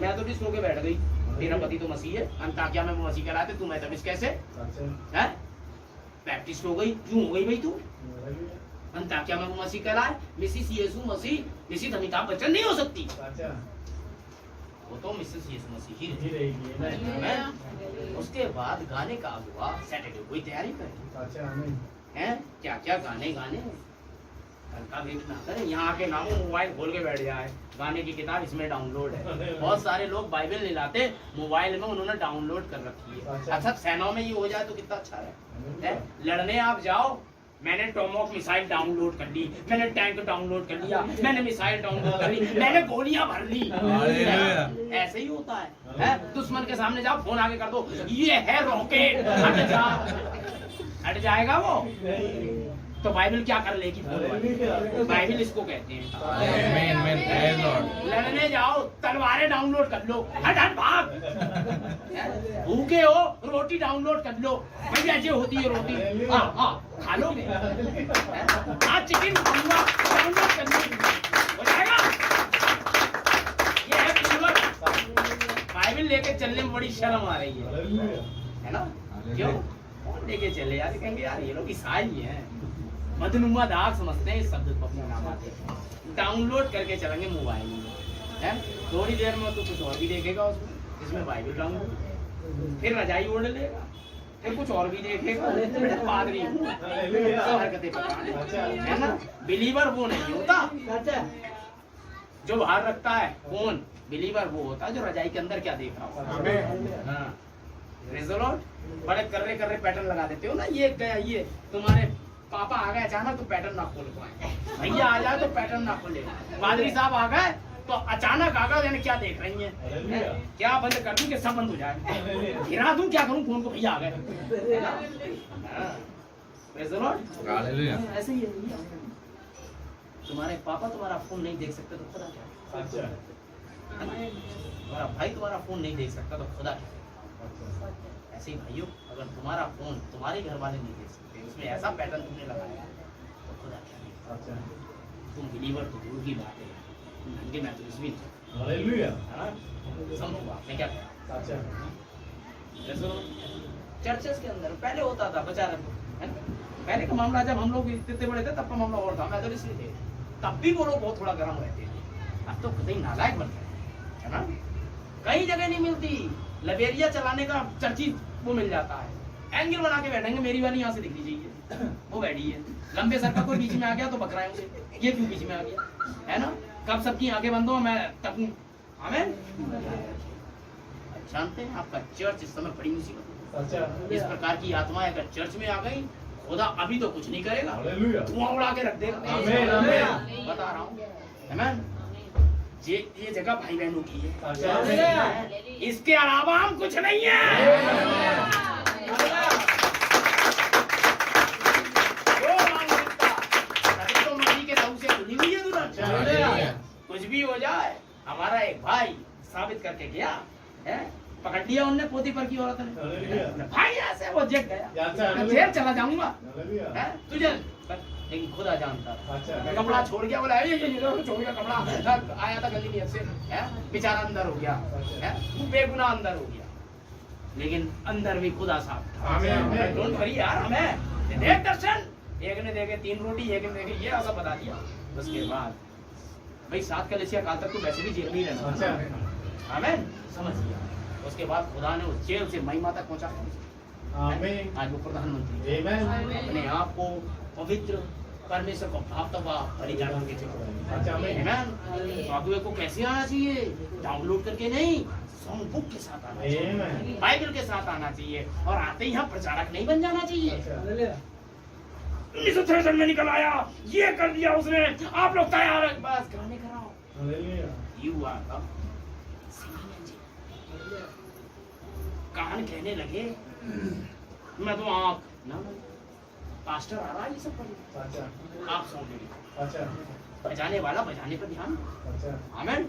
Speaker 2: मैं तो भी सो के बैठ गई, तेरा पति तो मसीह है, अंताकिया में वो मसीह कहलाते, तू मैं तबिस कैसे
Speaker 4: अच्छा
Speaker 2: है? बैप्टिस्ट हो गई, क्यों हो गई भाई तू? अंताकिया में वो मसीह कहलाए, मिसिस यीशु मसीह, मिसिस अमिताभ बच्चन नहीं हो सकती,
Speaker 4: अच्छा
Speaker 2: वो तो मिसिस यीशु मसीह ही
Speaker 4: ही रहेगी ना।
Speaker 2: है। उसके बाद गाने का हुआ, सैटरडे कोई तैयारी करें
Speaker 4: अच्छा आमीन
Speaker 2: हैं, क्या क्या गाने गाने कल का वेट ना करें, यहाँ आके ना हो मोबाइल खोल के बैठ जाए, गाने की किताब इसमें डाउनलोड है। बहुत सारे लोग बाइबल नहीं लाते, मोबाइल में उन्होंने डाउनलोड कर रखी है। अच्छा सेनाओं में ये हो जाए तो कितना अच्छा है? लड़ने आप जाओ, मैंने टॉमॉक मिसाइल डाउनलोड कर ली, मैंने टैंक डाउनलोड कर लिया, मैंने मिसाइल डाउनलोड कर ली, मैंने गोलियां भर ली। ऐसे ही होता है? दुश्मन के सामने जाओ, फोन आगे कर दो, ये है रॉकेट, हट जा, हट जाएगा वो? तो बाइबल क्या कर लेगी? बाइबल इसको कहते हैं।
Speaker 3: Amen, amen, praise Lord.
Speaker 2: लड़ने जाओ, तलवारें डाउनलोड कर लो, हट हट भाग। भूखे हो, रोटी डाउनलोड कर लो, भैया जो होती है रोटी, हाँ खा लोगे। आज चिकन खाऊंगा, डाउनलोड कर लो, हो जाएगा। ये है बिलीवर। बाइबल लेके चलने में बड़ी शर्म आ रही है ना? क्यों? कौन लेके चले यार? कहेंगे यार ये लोग ईसाई हैं, मधुनुमा दाग समझते हैं इस शब्द को अपने नाम आते हैं। डाउनलोड करके चलेंगे मोबाइल में, है? थोड़ी देर में तो कुछ और भी देखेगा उसमें, जिसमें बाइबल डाउनलोड, फिर रजाई ओढ़ लेगा, फिर कुछ और भी देखेगा। बेटा पादरी हूँ, तो हरकतें पकाने, है ना? बिलीवर वो नहीं होता जो बाहर रखता है फोन, बिलीवर वो होता है जो रजाई के अंदर क्या देख रहा होता है। रिजल्ट बड़े कर्रे पैटर्न लगा देते हो ना, ये गया, ये तुम्हारे पापा आ गए अचानक तो पैटर्न ना खोल पाए, भैया आ जाए तो पैटर्न ना खोले, पादरी साहब आ गए तो अचानक आ गए, यानी क्या देख रही हैं? क्या बंद कर दूं कि सब बंद हो जाए? गिरा दूं, क्या करूं फोन को? भैया आ गए।
Speaker 3: Hallelujah.
Speaker 2: ऐसे ही है। तुम्हारे पापा तुम्हारा फोन नहीं देख सकते तो खुदा क्या?
Speaker 4: अच्छा
Speaker 2: तुम्हारा भाई तुम्हारा फोन नहीं देख सकता तो खुदा क्या? ऐसे ही भाइयों, अगर तुम्हारा फोन तुम्हारे घर वाले नहीं देख सकते, उसमें ऐसा पैटर्न तुमने लगाया तो खुदा क्या?
Speaker 4: अच्छा
Speaker 2: तुम बिलीवर तो दूर की बात है, तुम नंगे में तो भी नहीं।
Speaker 4: हालेलुया
Speaker 2: समझो आपने क्या कहा?
Speaker 4: अच्छा
Speaker 2: चर्चेस के अंदर पहले होता था बेचारे, है ना? पहले का मामला जब हम लोग इतने बड़े थे तब का मामला और था, मैं तो इसलिए थे, तब भी वो लोग बहुत थोड़ा गर्म रहते थे। अब तो खुद ही नालायक बन गए, है ना? कई जगह नहीं मिलती, लबेरिया चलाने का चर्ची वो मिल जाता है, एंगल बना के बैठेंगे, मेरी वाली यहाँ से दिखनी चाहिए, वो बैठी है। लंबे सर का कोई बीच में आ गया तो बकरा है उसे, ये क्यों बीच में आ गया, है ना? कब सबकी आंखें बंद हो मैं तकूं, हमें जानते हैं आपका चर्च इस समय बड़ी मुसीबत है।
Speaker 4: अच्छा
Speaker 2: इस प्रकार की आत्माएं अगर चर्च में आ गई, खुदा अभी तो कुछ नहीं करेगा,
Speaker 4: हालेलुया
Speaker 2: धुआं उड़ा के रख देगा।
Speaker 4: आमीन, आमीन।
Speaker 2: बता रहा हूँ, आमीन। ये जगह भाई बहनों की है,
Speaker 4: अच्छा
Speaker 2: इसके अलावा हम कुछ नहीं है। तो मसीह के लहू से खुली हुई है दुल्हन। कुछ भी हो जाए, हमारा एक भाई साबित करके गया है, पकड़ लिया उनने पोती पर की औरत ने, भाई ऐसे वो जग गया, मैं जेल चला जाऊंगा,
Speaker 4: हालेलुया
Speaker 2: है तुझे, लेकिन खुदा जानता था।
Speaker 4: अच्छा
Speaker 2: कपड़ा छोड़ गया, बोला ये छोड़ गया कपड़ा, आया था गली में से, है बेचारा अंदर हो गया, है वो बेगुनाह अंदर हो गया, लेकिन अंदर भी खुदा साफ था।
Speaker 4: आमीन।
Speaker 2: डोंट वरी यार, हमें देख दर्शन, एक ने देखे 3 रोटी, एक ने देखे ये, ऐसा बता दिया। उसके बाद भाई 7 कलीसिया काल तक तो वैसे भी जेल में ही रहना,
Speaker 4: अच्छा
Speaker 2: आमीन, समझ गया। उसके बाद खुदा ने उस जेल से महिमा तक पहुंचा,
Speaker 4: आमीन
Speaker 2: आज वो प्रधानमंत्री
Speaker 4: आमीन
Speaker 2: अपने आप को पवित्र परमेश्वर को भावता हुआ बलिदान करके चला।
Speaker 4: अच्छा आमीन
Speaker 2: आमीन। अगुए को कैसे आना चाहिए? डाउनलोड करके नहीं, सॉन्ग बुक के साथ आना चाहिए,
Speaker 4: आमीन
Speaker 2: बाइबल के साथ आना चाहिए, और आते ही यहाँ प्रचारक नहीं बन जाना चाहिए।
Speaker 4: अच्छा
Speaker 2: 1963 में निकल आया, ये कर दिया उसने, आप लोग तैयार है, बस गाने कराओ।
Speaker 4: Hallelujah
Speaker 2: You are the singing engine. कान कहने लगे मैं तो आँख ना, पास्टर आ रहा है ये सब पढ़े,
Speaker 4: अच्छा
Speaker 2: आप सो गए,
Speaker 4: अच्छा
Speaker 2: बजाने वाला बजाने पर ध्यान,
Speaker 4: अच्छा
Speaker 2: आमेन।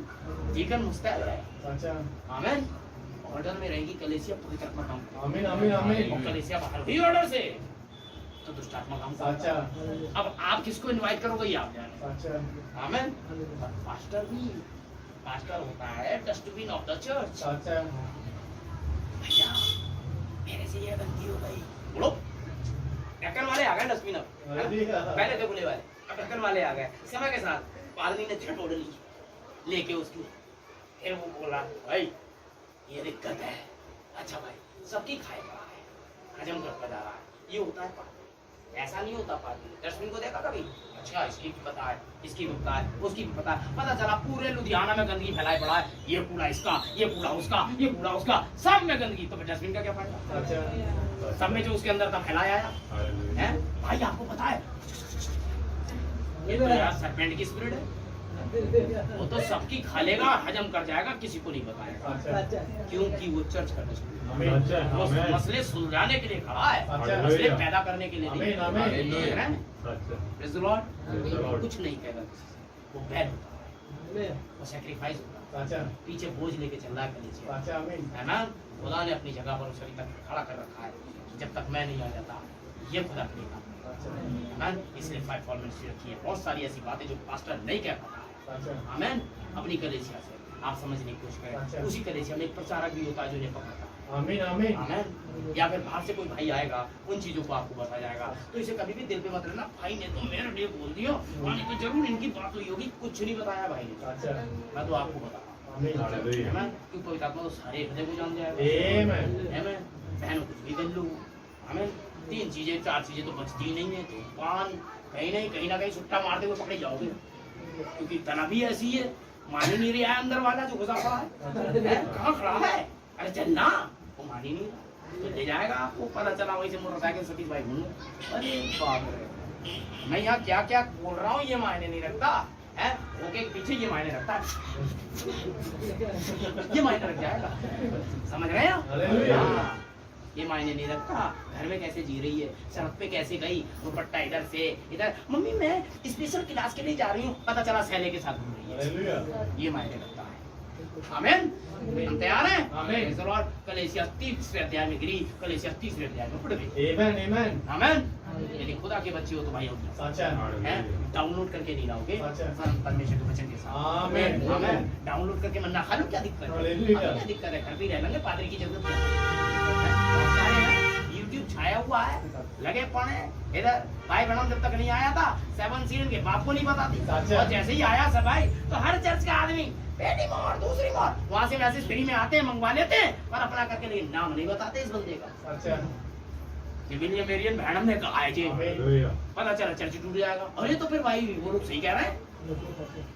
Speaker 2: डीकन मुस्तैद रहे,
Speaker 4: अच्छा
Speaker 2: आमेन। ऑर्डर में रहेगी कलीसिया, पूरी तरह काम,
Speaker 4: आमीन आमीन आमीन
Speaker 2: और कलीसिया बाहर हुई ऑर्डर से, तो दुष्ट आत्मा काम
Speaker 4: अच्छा।
Speaker 2: करता है। अब आप किसको इनवाइट करोगे ये आप जाने।
Speaker 4: अच्छा।
Speaker 2: आमेन। पास्टर होता है डस्टबिन ऑफ द चर्च।
Speaker 4: अच्छा।
Speaker 2: भैया मेरे से ये गलती हो गई, बोलो ढक्कन वाले आ गए डस्टबिन अब, पहले थे खुले वाले, अब ढक्कन वाले आ गए। समय के साथ आदमी ने झट ओढ़ ली लेके उसकी, फिर वो बोला भाई ये दिक्कत है। अच्छा भाई सबकी खाए पड़ा है, हजम करता जा रहा है, ये होता है पानी। ऐसा नहीं होता पानी। डस्टबिन को देखा कभी? अच्छा इसकी भी पता है, इसकी भी पता है, उसकी भी पता है। पता चला पूरे लुधियाना में गंदगी फैलाए पड़ा है, ये कूड़ा इसका, ये कूड़ा उसका, ये कूड़ा उसका, सब में गंदगी। तो फिर डस्टबिन का क्या फायदा?
Speaker 4: अच्छा।
Speaker 2: सब में जो उसके अंदर था फैलाया है। भाई आपको पता है ये तो यार सरपेंट की स्पिरिट है, वो तो सबकी खा लेगा, हजम कर जाएगा, किसी को नहीं बताएगा।
Speaker 4: अच्छा।
Speaker 2: क्योंकि वो चर्च का
Speaker 4: आमीन। अच्छा।
Speaker 2: वो
Speaker 4: आमीन।
Speaker 2: मसले सुलझाने के लिए खड़ा है,
Speaker 4: अच्छा।
Speaker 2: मसले पैदा करने के लिए नहीं।
Speaker 4: आमीन, आमीन।
Speaker 2: है?
Speaker 4: अच्छा।
Speaker 2: Praise the Lord। कुछ नहीं कहेगा किसी से। वो बैल होता है, वो सैक्रिफाइस होता है,
Speaker 4: अच्छा।
Speaker 2: पीछे बोझ लेके चल रहा है कलीसिया।
Speaker 4: अच्छा। आमीन।
Speaker 2: है ना? खुदा ने अपनी जगह पर उसे अभी तक खड़ा कर रखा है, जब तक मैं नहीं आ जाता ये खुदा करेगा।
Speaker 4: अच्छा।
Speaker 2: आमीन। इसलिए 5 फॉर्मेट्स रखी है। बहुत सारी ऐसी बातें जो पास्टर नहीं कह पाता है।
Speaker 4: अच्छा।
Speaker 2: आमीन। अपनी कलीसिया से आप समझने की कोशिश
Speaker 4: अच्छा।
Speaker 2: करें। उसी कलीसिया में एक प्रचारक भी होता है जो नहीं पकड़ता।
Speaker 4: आमीन। आमीन।
Speaker 2: आमीन। या फिर बाहर से कोई भाई आएगा, उन चीजों को आपको बताया जाएगा, तो इसे कभी भी दिल पे मत लेना भाई ने तो मेरे लिए बोल दिया, माने तो जरूर इनकी बात हुई होगी। कुछ नहीं बताया भाई ने,
Speaker 4: अच्छा।
Speaker 2: मैं तो आपको बता रहा हूं।
Speaker 4: आमीन।
Speaker 2: आमीन। क्योंकि पवित्र आत्मा तो सारे हृदय को जान जाएगा।
Speaker 4: आमीन।
Speaker 2: आमीन। बहनों कुछ भी कर लो। आमीन। 3 चीजें 4 चीजें तो बचती नहीं है, तो पान कहीं ना कहीं सुट्टा मारते हुए पकड़े जाओगे, क्योंकि तना भी ऐसी है, मान ही नहीं रहा है अंदर वाला जो घुसा पड़ा है। कहाँ खड़ा है? अरे चल ना, वो मान ही नहीं रहा, तो ले जाएगा आपको। पता चला वही से मोटरसाइकिल सतीश भाई घूमो। अरे बाप रे, मैं यहाँ क्या क्या बोल रहा हूँ ये मायने नहीं रखता है, ओके पीछे ये मायने रखता है, ये मायने रख जाएगा। समझ रहे हैं? हाँ, ये मायने नहीं रखता घर में कैसे जी रही है, सड़क पे कैसे गई, दुपट्टा इधर से इधर, मम्मी मैं स्पेशल क्लास के लिए जा रही हूँ, पता चला सैले के साथ घूम रही है। ये मायने रखता है। आमीन। हम तैयार हैं?
Speaker 4: आमीन।
Speaker 2: जरूर। कलीसिया 30वें अध्याय में गिरी, कलीसिया 30वें अध्याय में पढ़ गई।
Speaker 4: आमीन। आमीन।
Speaker 2: आमीन। यदि खुदा के बच्चे हो तो भाई होगी।
Speaker 4: अच्छा।
Speaker 2: हैं? डाउनलोड करके नहीं लाओगे।
Speaker 4: अच्छा।
Speaker 2: परमेश्वर के वचन के साथ।
Speaker 4: आमीन।
Speaker 2: आमीन। डाउनलोड करके मन्ना खा लो, क्या दिक्कत है?
Speaker 4: हालेलुया।
Speaker 2: क्या दिक्कत है? घर पे रह लेंगे, पादरी की जरूरत नहीं है। बहुत सारे हैं, YouTube छाया हुआ है, लगे पड़े इधर। भाई बहन जब तक नहीं आया था 7 सीजन के बाप को नहीं बताती,
Speaker 4: अच्छा।
Speaker 2: और जैसे ही आया सब भाई तो हर चर्च का आदमी बेटी मोर दूसरी मोर, वहाँ से मैसेज फ्री में आते हैं, मंगवा लेते हैं और अपना करके, लेकिन नाम नहीं बताते इस बंदे का।
Speaker 4: अच्छा।
Speaker 2: ये विलियम मेरियन मैडम ने कहा है जी, पता चला चर्च टूट जाएगा। अरे तो फिर भाई वो लोग सही कह रहे हैं।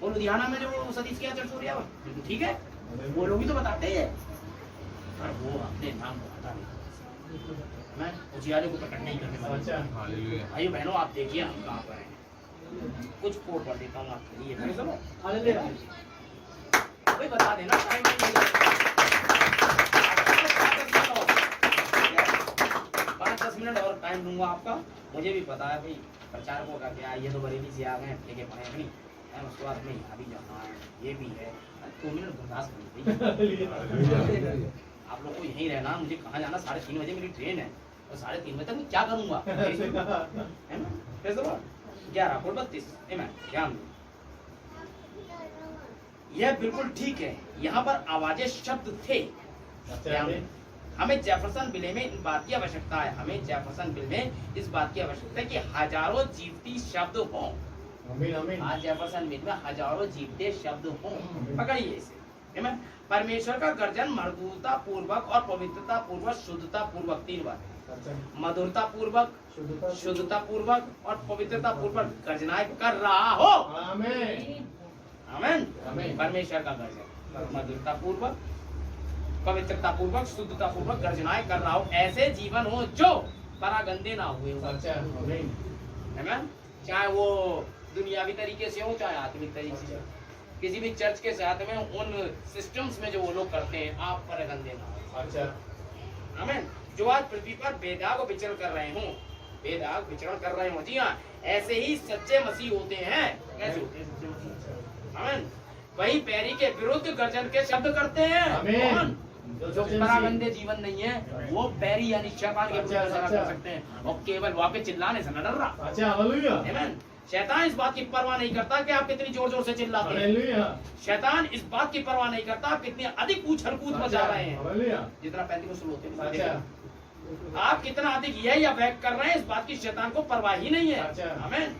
Speaker 2: वो लुधियाना में जो सतीश किया चर्च हो रहा है बिल्कुल ठीक है, वो लोग ही तो बताते हैं, पर वो अपने नाम बताता नहीं। मैं उजियाले को प्रकट नहीं करने वाला।
Speaker 4: अच्छा।
Speaker 3: हालेलुया।
Speaker 2: भाइयों बहनों आप देखिए हम कहाँ पर हैं। कुछ कोड पढ़ देता हूँ आपके लिए, मेरे समझ कोई बता देना। टाइम नहीं लगेगा। 5-10 मिनट और टाइम दूंगा आपका। मुझे भी पता है भाई प्रचारकों का क्या, ये तो बरेली से आ गए लेके पढ़े नहीं है, उसके बाद में यहाँ भी जाना है, ये भी है। 2 मिनट बर्दाश्त करिए। आप लोग को यहीं रहना, मुझे कहाँ जाना, 3:30 बजे मेरी ट्रेन है, और 3:30 बजे तक मैं क्या करूँगा? है ना? 11:32 ध्यान दो। यह बिल्कुल ठीक है, यहाँ पर आवाजें शब्द थे। ध्यान दो। हमें जेफरसन बिल में इन बात की आवश्यकता है, हमें जेफरसन बिल में इस बात की आवश्यकता है कि हजारों जीवती शब्द हों।
Speaker 4: आमीन। आमीन।
Speaker 2: आज जेफरसन बिल में हजारों जीवते शब्द हों। पकड़िए इसे। आमीन। परमेश्वर का गर्जन मधुरता पूर्वक और पवित्रता पूर्वक, शुद्धता पूर्वक, 3 बार मधुरता पूर्वक, शुद्धता पूर्वक और पवित्रता पूर्वक गर्जनाएं कर रहा हो।
Speaker 4: आमीन।
Speaker 2: आमीन।
Speaker 4: आमीन।
Speaker 2: परमेश्वर का गर्जन मधुरता पूर्वक, पवित्रता पूर्वक, शुद्धता पूर्वक गर्जनाएं कर रहा हो, ऐसे जीवन हो जो परागंदे ना हुए हो।
Speaker 4: अच्छा। आमीन।
Speaker 2: आमीन। चाहे वो दुनियावी तरीके से हो चाहे आत्मिक तरीके से, किसी भी चर्च के साथ में उन सिस्टम्स में जो वो लोग करते हैं, आप परागंदे ना हो।
Speaker 4: अच्छा।
Speaker 2: आमीन। जो आज पृथ्वी पर बेदाग विचरण कर रहे हो, बेदाग विचरण कर रहे हो, जी हाँ, ऐसे ही सच्चे मसीह होते हैं। कैसे होते हैं सच्चे मसीह? आमीन। वही पैरी के विरुद्ध गर्जन के शब्द करते हैं।
Speaker 4: आमीन।
Speaker 2: कौन? जो परागंदे जीवन नहीं है वो बैरी यानी शैतान के पूरे
Speaker 1: अच्छा,
Speaker 2: कर
Speaker 1: अच्छा।
Speaker 2: सकते हैं। और केवल वहाँ पे चिल्लाने से न डर रहा।
Speaker 1: अच्छा हालेलुया
Speaker 2: आमीन। शैतान इस बात की परवाह नहीं करता कि आप कितनी जोर जोर से चिल्लाते हैं।
Speaker 1: हालेलुया
Speaker 2: शैतान इस बात की परवाह नहीं करता आप कितनी अधिक उछल कूद मचा रहे हैं।
Speaker 1: हालेलुया
Speaker 2: जितना पेंटिकोस्टल होते हैं
Speaker 1: अच्छा
Speaker 2: आप कितना अधिक यह या वह कर रहे हैं इस बात की शैतान को परवाह ही नहीं है।
Speaker 1: अच्छा।
Speaker 2: आमीन।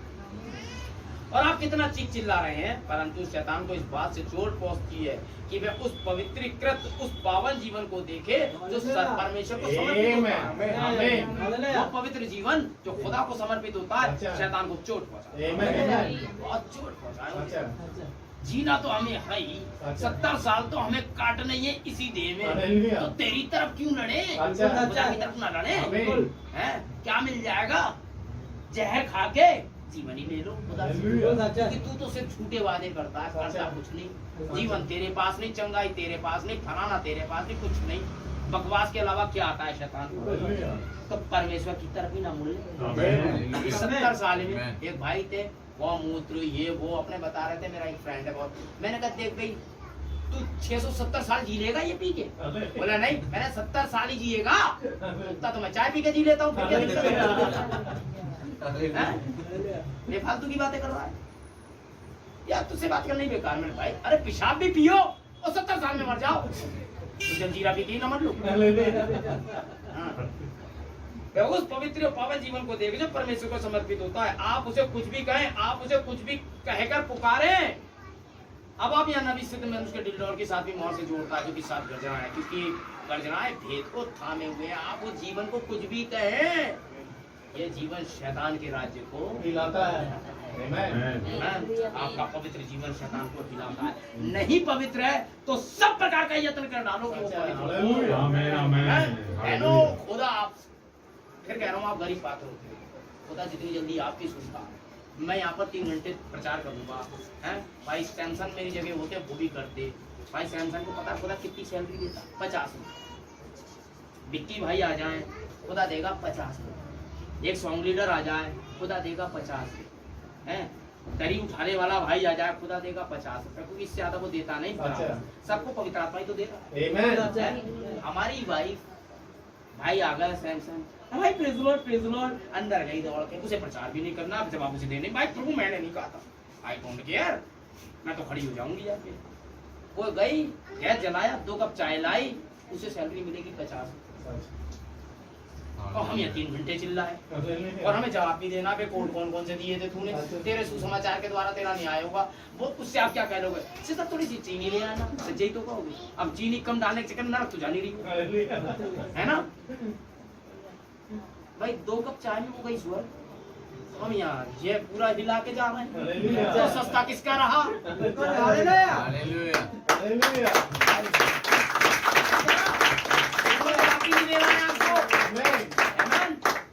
Speaker 2: और आप कितना चीख चिल्ला रहे हैं, परंतु शैतान को इस बात से चोट पहुंचती है कि वह उस पवित्रीकृत उस पावन जीवन को देखे जो परमेश्वर को समर्पित होता है।
Speaker 1: आमीन
Speaker 2: वो पवित्र जीवन जो खुदा को समर्पित होता है
Speaker 1: अच्छा।
Speaker 2: शैतान को चोट पहुंचाता
Speaker 1: आमीन
Speaker 2: है, बहुत चोट पहुंचाए।
Speaker 1: अच्छा
Speaker 2: जीना तो हमें है ही,
Speaker 1: अच्छा।
Speaker 2: 70 साल तो हमें काटना ही है इसी देह में,
Speaker 1: हालेलुया।
Speaker 2: तो तेरी तरफ क्यों लड़े,
Speaker 1: अच्छा।
Speaker 2: खुदा की तरफ ना लड़े।
Speaker 1: आमीन।
Speaker 2: हैं? क्या मिल जाएगा, जहर खा के जीवन ही ले लो खुदा से।
Speaker 1: हालेलुया।
Speaker 2: क्योंकि तू तो सिर्फ झूठे वादे करता है, करता
Speaker 1: अच्छा।
Speaker 2: कुछ नहीं। जीवन तेरे पास नहीं, चंगाई तेरे पास नहीं, फलाना तेरे पास नहीं, कुछ नहीं। बकवास के अलावा क्या आता है शैतान को।
Speaker 1: हालेलुया
Speaker 2: तो परमेश्वर की तरफ ही ना मुड़ ले।
Speaker 1: आमीन।
Speaker 2: इस 70 साल में
Speaker 3: आमीन।
Speaker 2: एक भाई थे, वो मूत्र ये वो अपने बता रहे थे, मेरा एक फ्रेंड है बहुत। मैंने कहा देख भाई तू 670 साल जी लेगा ये पी के? बोला नहीं, मैंने 70 साल ही जिएगा, उतना तो मैं चाय पी के जी लेता हूँ। बेफालतू की बातें कर रहा है यार, तुझसे बात करना ही बेकार। मैंने भाई अरे पेशाब भी पियो और 70 साल में मर जाओ, तो जलजीरा पीती ना मर लो। हाँ। वह उस पवित्र और पावन जीवन को देख जो परमेश्वर को समर्पित होता है। आप उसे कुछ भी कहें, आप उसे कुछ भी कहकर पुकारें। अब आप यहाँ नबी सिद्ध मनुष्य के डिल्डोर के साथ भी मोहर से जोड़ता है, जो कि साथ गर्जना है, क्योंकि गर्जनाएं भेद को थामे हुए हैं। आप उस जीवन को कुछ भी कहें, ये जीवन शैतान के राज्य को
Speaker 1: हिलाता है। आमीन
Speaker 2: आपका पवित्र जीवन शैतान को हिलाता है। नहीं पवित्र है तो सब प्रकार का यत्न कर डालो कि वो
Speaker 1: अच्छा,
Speaker 2: पवित्र हो।
Speaker 1: हालेलुया।
Speaker 3: आमीन आमीन
Speaker 2: बहनों, खुदा आप फिर कह रहा हूँ आप गरीब पात्र होते हो। खुदा जितनी जल्दी आपकी सुनता है। मैं यहाँ पर 3 घंटे प्रचार करूंगा, हैं भाई सैमसन मेरी जगह होते वो भी करते। भाई सैमसन को पता खुदा कितनी सैलरी देता, 50 रुपये। बिक्की भाई आ जाए खुदा देगा 50 रुपये। एक सॉन्ग लीडर आ जाए खुदा देगा 50 रुपये। हैं दरी उठाने वाला भाई आ जाए खुदा देगा 50 रुपये, क्योंकि इससे ज्यादा वो देता नहीं।
Speaker 1: अच्छा।
Speaker 2: सबको पवित्र आत्मा ही तो देता है।
Speaker 1: आमीन
Speaker 2: हमारी वाइफ भाई आ गया सैमसन, भाई प्रेज लॉर्ड, अंदर गई दौड़ के। उसे प्रचार भी नहीं करना, जवाब उसे देने। भाई प्रभु मैंने नहीं कहा था, आई डोंट केयर, मैं तो खड़ी हो जाऊंगी यहाँ पे। वो गई, गैस जलाया, 2 कप चाय लाई, उसे सैलरी मिलेगी 50। और हम ये 3 घंटे चिल्लाए और हमें जवाब भी देना पे कौन से दिए थे तूने, तेरे सुसमाचार के द्वारा तेरा न्याय होगा। वो उससे आप क्या कह लोगे, सिर्फ थोड़ी सी चीनी ले आना, सच्चाई तो कहोगे। अब चीनी कम डालने के चक्कर में नरक तो जा नहीं रही है ना। भाई 2 कप चाय में हो गई स्वर। हम यहाँ ये पूरा हिला के जा रहे हैं, तो सस्ता किसका रहा।
Speaker 3: हालेलुया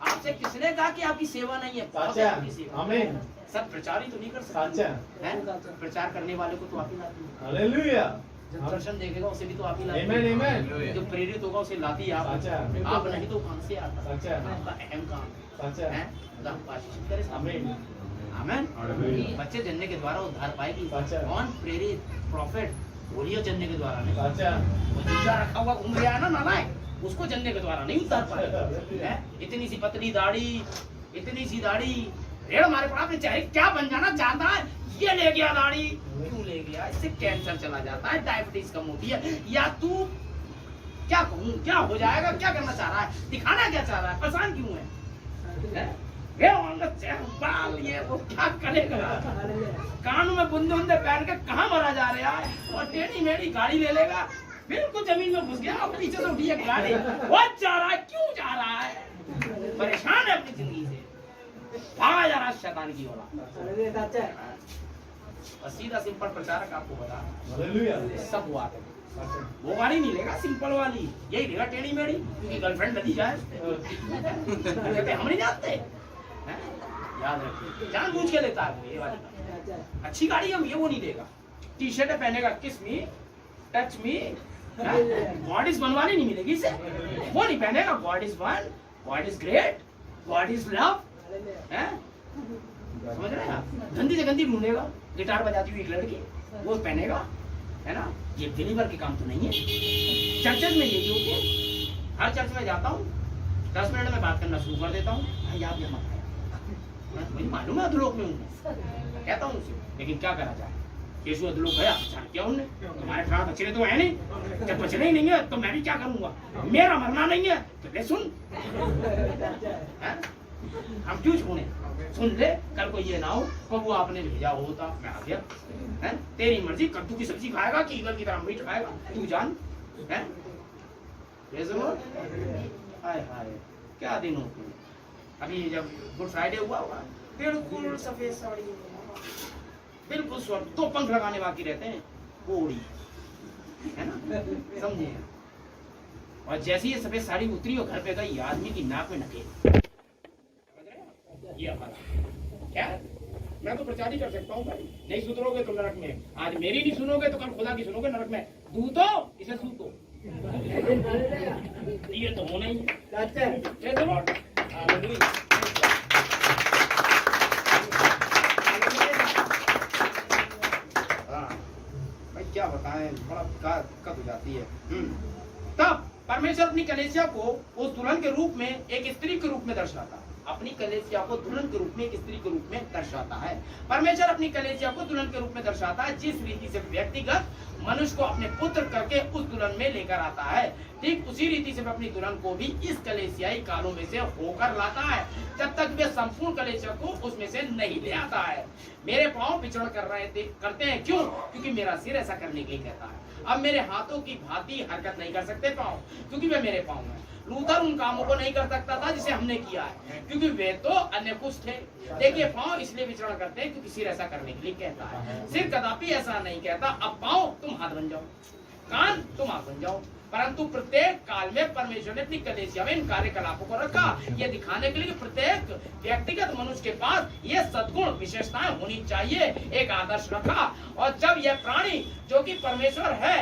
Speaker 2: आपसे किसने कहा कि आपकी सेवा नहीं है? बहुत है आपकी सेवा।
Speaker 1: आमीन
Speaker 2: सब प्रचार ही तो नहीं कर
Speaker 1: अच्छा
Speaker 2: सकते हैं। प्रचार करने वाले को तो आप ही लाती है।
Speaker 1: हालेलुया
Speaker 2: जब दर्शन देखेगा उसे भी तो आप ही लाती
Speaker 1: आमीन
Speaker 2: है।
Speaker 1: आमीन
Speaker 2: जो प्रेरित होगा उसे लाती है आप।
Speaker 1: अच्छा।
Speaker 2: आप नहीं तो कहां से आता?
Speaker 1: अच्छा।
Speaker 2: आपका अहम काम
Speaker 1: अच्छा
Speaker 2: है। खुदा आपको आशीषित करे।
Speaker 1: आमीन
Speaker 2: आमीन।
Speaker 1: हालेलुया।
Speaker 2: बच्चे जन्ने के द्वारा उद्धार पाएगी।
Speaker 1: अच्छा।
Speaker 2: कौन? प्रेरित प्रॉफिट। बोलियो जन्ने के द्वारा नहीं।
Speaker 1: अच्छा
Speaker 2: वो जूता रखा हुआ घूम रहा है ना नालायक, उसको जन्ने के द्वारा नहीं उतार पाएगा। इतनी सी पतली दाढ़ी, इतनी सी दाढ़ी, रेड़ मारे पर आपने चाहे क्या बन जाना चाहता है, ये ले गया दाढ़ी। क्यों ले गया? इससे कैंसर चला जाता है, डायबिटीज कम होती है। या तू क्या कहूँ, क्या हो जाएगा, क्या करना चाह रहा है, दिखाना क्या चाह रहा है, परेशान क्यों है? बाल ये वो क्या करेगा? कानों में बुंदे बुंदे पहन के कहाँ मरा जा रहा है, और टेढ़ी मेढ़ी गाड़ी ले लेगा, बिल्कुल जमीन में घुस गया और पीछे से उठी है गाड़ी। वो जा रहा है, क्यों जा रहा है? परेशान है अपनी जिंदगी से, भागा जा रहा है शैतान की ओर। और सीधा सिंपल प्रचारक आपको बता
Speaker 1: हालेलुया
Speaker 2: सब हुआ था। वो गाड़ी नहीं लेगा, सिंपल वाली यही लेगा, टेढ़ी मेढ़ी, क्योंकि गर्लफ्रेंड लगी जाए। कहते हम नहीं जानते हैं? याद रखिए, जानबूझ के लेता है वो ये वाली। अच्छी गाड़ी हम ये वो नहीं देगा। टी शर्ट पहनेगा, kiss me, touch me, God is one वाली नहीं मिलेगी इसे, वो नहीं पहनेगा। God is one, God is great, God is love, समझ रहे हैं आप? गंदी से गंदी ढूंढेगा, गिटार बजाती हुई एक लड़की, वो पहनेगा। है ना, ये बिलीवर के काम तो नहीं है। चर्चेज में यही होते हैं। हर चर्च में जाता हूँ, 10 मिनट में बात करना शुरू कर देता हूँ, भाई आप ये मत आया, मुझे मालूम है अधलोक में हूँ, कहता हूँ उसे, लेकिन क्या करा जाए, यीशु अधलोक गया, छाड़ किया उन्होंने, तुम्हारे 18 बच्चे तो है नहीं, जब बचने ही नहीं है तो मैं भी क्या करूंगा, मेरा मरना नहीं है तो ले सुन, हम क्यों छोड़े, सुन ले, कल को ये ना हो प्रभु आपने भेजा होता मैं आ गया, है तेरी मर्जी, कद्दू की सब्जी खाएगा कि ईगल की तरह मीट खाएगा, तू जान, है हाय हाय क्या दिन होते हैं। अभी जब गुड फ्राइडे हुआ बिल्कुल सफेद साड़ी, बिल्कुल स्वर्ग, 2 पंख लगाने बाकी रहते हैं, कोड़ी, है ना, समझे। और जैसे ही सफेद साड़ी उतरी और घर पे गई, आदमी की नाक में नकेल, ये हमारा क्या, मैं तो प्रचार ही कर सकता हूँ भाई, नहीं सुधरोगे तो नरक में, आज मेरी नहीं सुनोगे तो कल खुदा की सुनोगे नरक में, दूतो इसे सूतो, ये तो होना ही है। भाई क्या बताएं, बड़ा दिक्कत हो जाती है। तब परमेश्वर अपनी कलीसिया को उस दुल्हन के रूप में एक स्त्री के रूप में दर्शाता है, अपनी कलीसिया को दुल्हन के रूप में एक स्त्री के रूप में दर्शाता है। परमेश्वर अपनी कलीसिया को दुल्हन के रूप में दर्शाता है, जिस रीति से व्यक्तिगत मनुष्य को अपने पुत्र करके उस दुल्हन में लेकर आता है, ठीक उसी रीति से अपनी दुल्हन को भी इस कलीसियाई कालों में से होकर लाता है, जब तक वे संपूर्ण कलीसिया को उसमें से नहीं ले आता है। मेरे पांव विचरण करते हैं, क्यों? क्योंकि मेरा सिर ऐसा करने के लिए कहता है। अब मेरे हाथों की भांति हरकत नहीं कर सकते पांव, क्योंकि वे मेरे पांव हैं। लूथर उन कामों को नहीं कर सकता था जिसे हमने किया है, क्योंकि वे तो अन्य कुछ थे। देखिए, पांव इसलिए विचरण करते हैं क्योंकि सिर ऐसा करने के लिए कहता है। सिर कदापि ऐसा नहीं कहता, अब पांव तुम हाथ बन जाओ, कान तुम आंख बन जाओ, परंतु प्रत्येक काल में परमेश्वर ने अपनी कलीसिया में इन कार्यकलापों को रखा, ये दिखाने के लिए कि प्रत्येक व्यक्तिगत मनुष्य के पास ये सद्गुण विशेषताएं होनी चाहिए, एक आदर्श रखा। और जब यह प्राणी जो कि परमेश्वर है,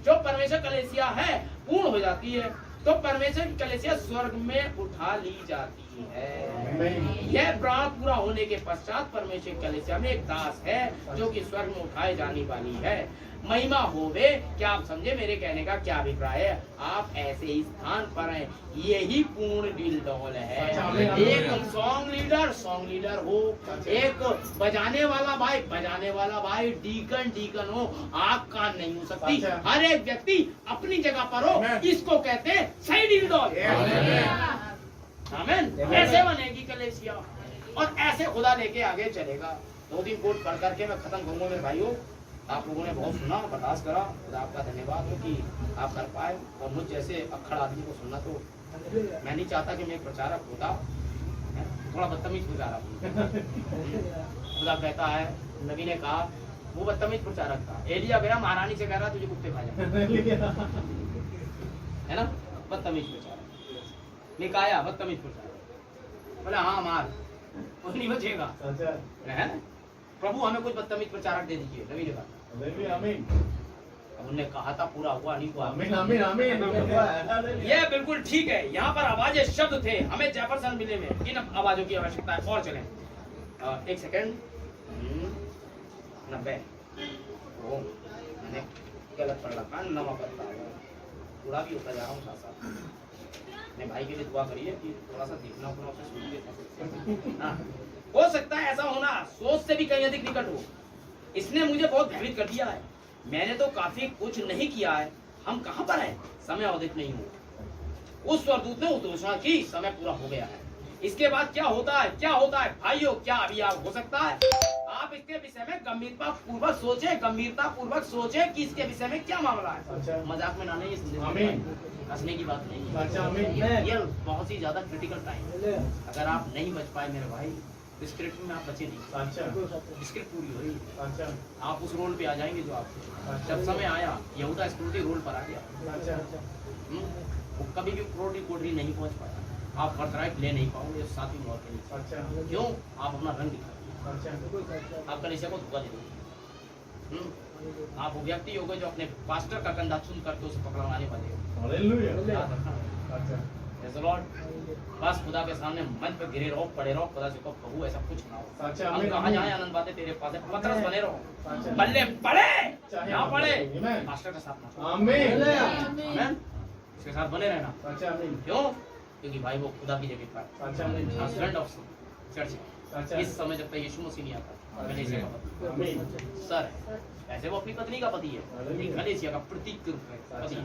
Speaker 2: जो परमेश्वर कलीसिया है, पूर्ण हो जाती है, तो परमेश्वर की कलीसिया स्वर्ग में उठा ली जाती है। यह प्राण पूरा होने के पश्चात परमेश्वर की कलीसिया में एक दास है जो कि स्वर्ग में उठाए जाने वाली है। महिमा होवे, क्या आप समझे मेरे कहने का क्या अभिप्राय है? आप ऐसे ही स्थान पर हैं, यही पूर्ण दिल डोल है। एक सॉन्ग लीडर हो, एक बजाने वाला भाई, डीकन हो, आग कान नहीं हो सकती। हर एक व्यक्ति अपनी जगह पर हो, इसको कहते हैं सही दिल डोल। आमीन। ऐसे बनेगी कलीसिया और ऐसे खुदा लेके आगे चलेगा। 2-3 कोट पढ़ करके मैं खत्म करूंगा मेरे भाइयों। आप लोगों ने बहुत सुना, बर्दाश्त करा, खुदा आपका धन्यवाद हो कि आप कर पाए। और मुझ जैसे अक्खड़ आदमी को सुनना, तो मैं नहीं चाहता कि मैं एक प्रचारक होता, थोड़ा बदतमीज प्रचारक। खुदा कहता है, नबी ने कहा, वो बदतमीज प्रचारक था। एलिया गया महारानी से कह रहा तुझे कुत्ते खा जाए, है ना, बदतमीज प्रचारक। निकाया बदतमीज प्रचारक, बोला हाँ मार, वो नहीं बचेगा। प्रभु हमें कुछ बदतमीज प्रचारक दे दीजिए, नबी ने कहा। अब उन्होंने कहा था, पूरा हुआ नहीं हुआ। ये बिल्कुल ठीक है। यहाँ पर आवाजें शब्द थे, हमें जेफरसन मिले में इन आवाजों की आवश्यकता है। और चलें 1 सेकेंड, 90 मैंने गलत पढ़ रखा, नवा करता है, पूरा भी होता जा रहा हूँ साथ साथ। मेरे भाई के लिए दुआ करिए कि थोड़ा सा देखना उतना उसे सुन के हो सकता है ऐसा होना, सोच से भी कहीं अधिक निकट हो। इसने मुझे बहुत भयभीत कर दिया है, मैंने तो काफी कुछ नहीं किया है। हम कहाँ पर हैं? समय अवधित नहीं हुआ। उस स्वर्गदूत ने उद्घोषणा की, समय पूरा हो गया है। इसके बाद क्या होता है? क्या होता है भाइयों? क्या अभी आप हो सकता है आप इसके विषय में गंभीरता पूर्वक सोचे कि इसके विषय में क्या मामला है। मजाक में ना नहीं, हंसने की बात नहीं है। ये बहुत ही ज्यादा क्रिटिकल टाइम। अगर आप नहीं बच पाए मेरे भाई, स्क्रिप्ट में आप बचे नहीं। स्क्रिप्ट पूरी हो रही, आप उस रोल पे आ जाएंगे जो आप जब समय आया। यहूदा इस्करियोती रोल पर आ गया। वो कभी भी कोठरी नहीं पहुंच पाया। आप बर्थराइट ले नहीं पाओगे, साथी मौत नहीं। क्यों? आप अपना रंग दिखाओगे, आप कलीसिया को धोखा दे दोगे। आप वो व्यक्ति हो गए जो अपने पास्टर का कंधा सुन करके उसे पकड़वाने वाले हो। Praise the Lord. बस खुदा के सामने मंच पे गिरे रहो, पड़े रहो, खुदा से कहो प्रभु ऐसा कुछ ना हो।
Speaker 1: अच्छा,
Speaker 2: हम
Speaker 1: आमीन,
Speaker 2: कहाँ
Speaker 1: आमीन।
Speaker 2: जाए, आनंद बातें तेरे पास है, पतरस बने रहो,
Speaker 1: अच्छा।
Speaker 2: बल्ले पड़े
Speaker 1: चाहे
Speaker 2: यहाँ पड़े
Speaker 1: आमीन।
Speaker 2: मास्टर के साथ ना,
Speaker 1: आमीन।
Speaker 2: आमीन, उसके साथ बने रहना।
Speaker 1: अच्छा, आमीन।
Speaker 2: क्यों? क्योंकि भाई वो खुदा की जगह पर
Speaker 1: अच्छा, आमीन।
Speaker 2: हस्बैंड ऑफ चर्च
Speaker 1: अच्छा।
Speaker 2: इस समय जब तक यीशु मसीह नहीं आता कलीसिया का पति
Speaker 1: आमीन।
Speaker 2: सर है। ऐसे वो अपनी पत्नी का पति है,
Speaker 1: हालेलुया।
Speaker 2: कलीसिया का प्रतीक के रूप में पति है।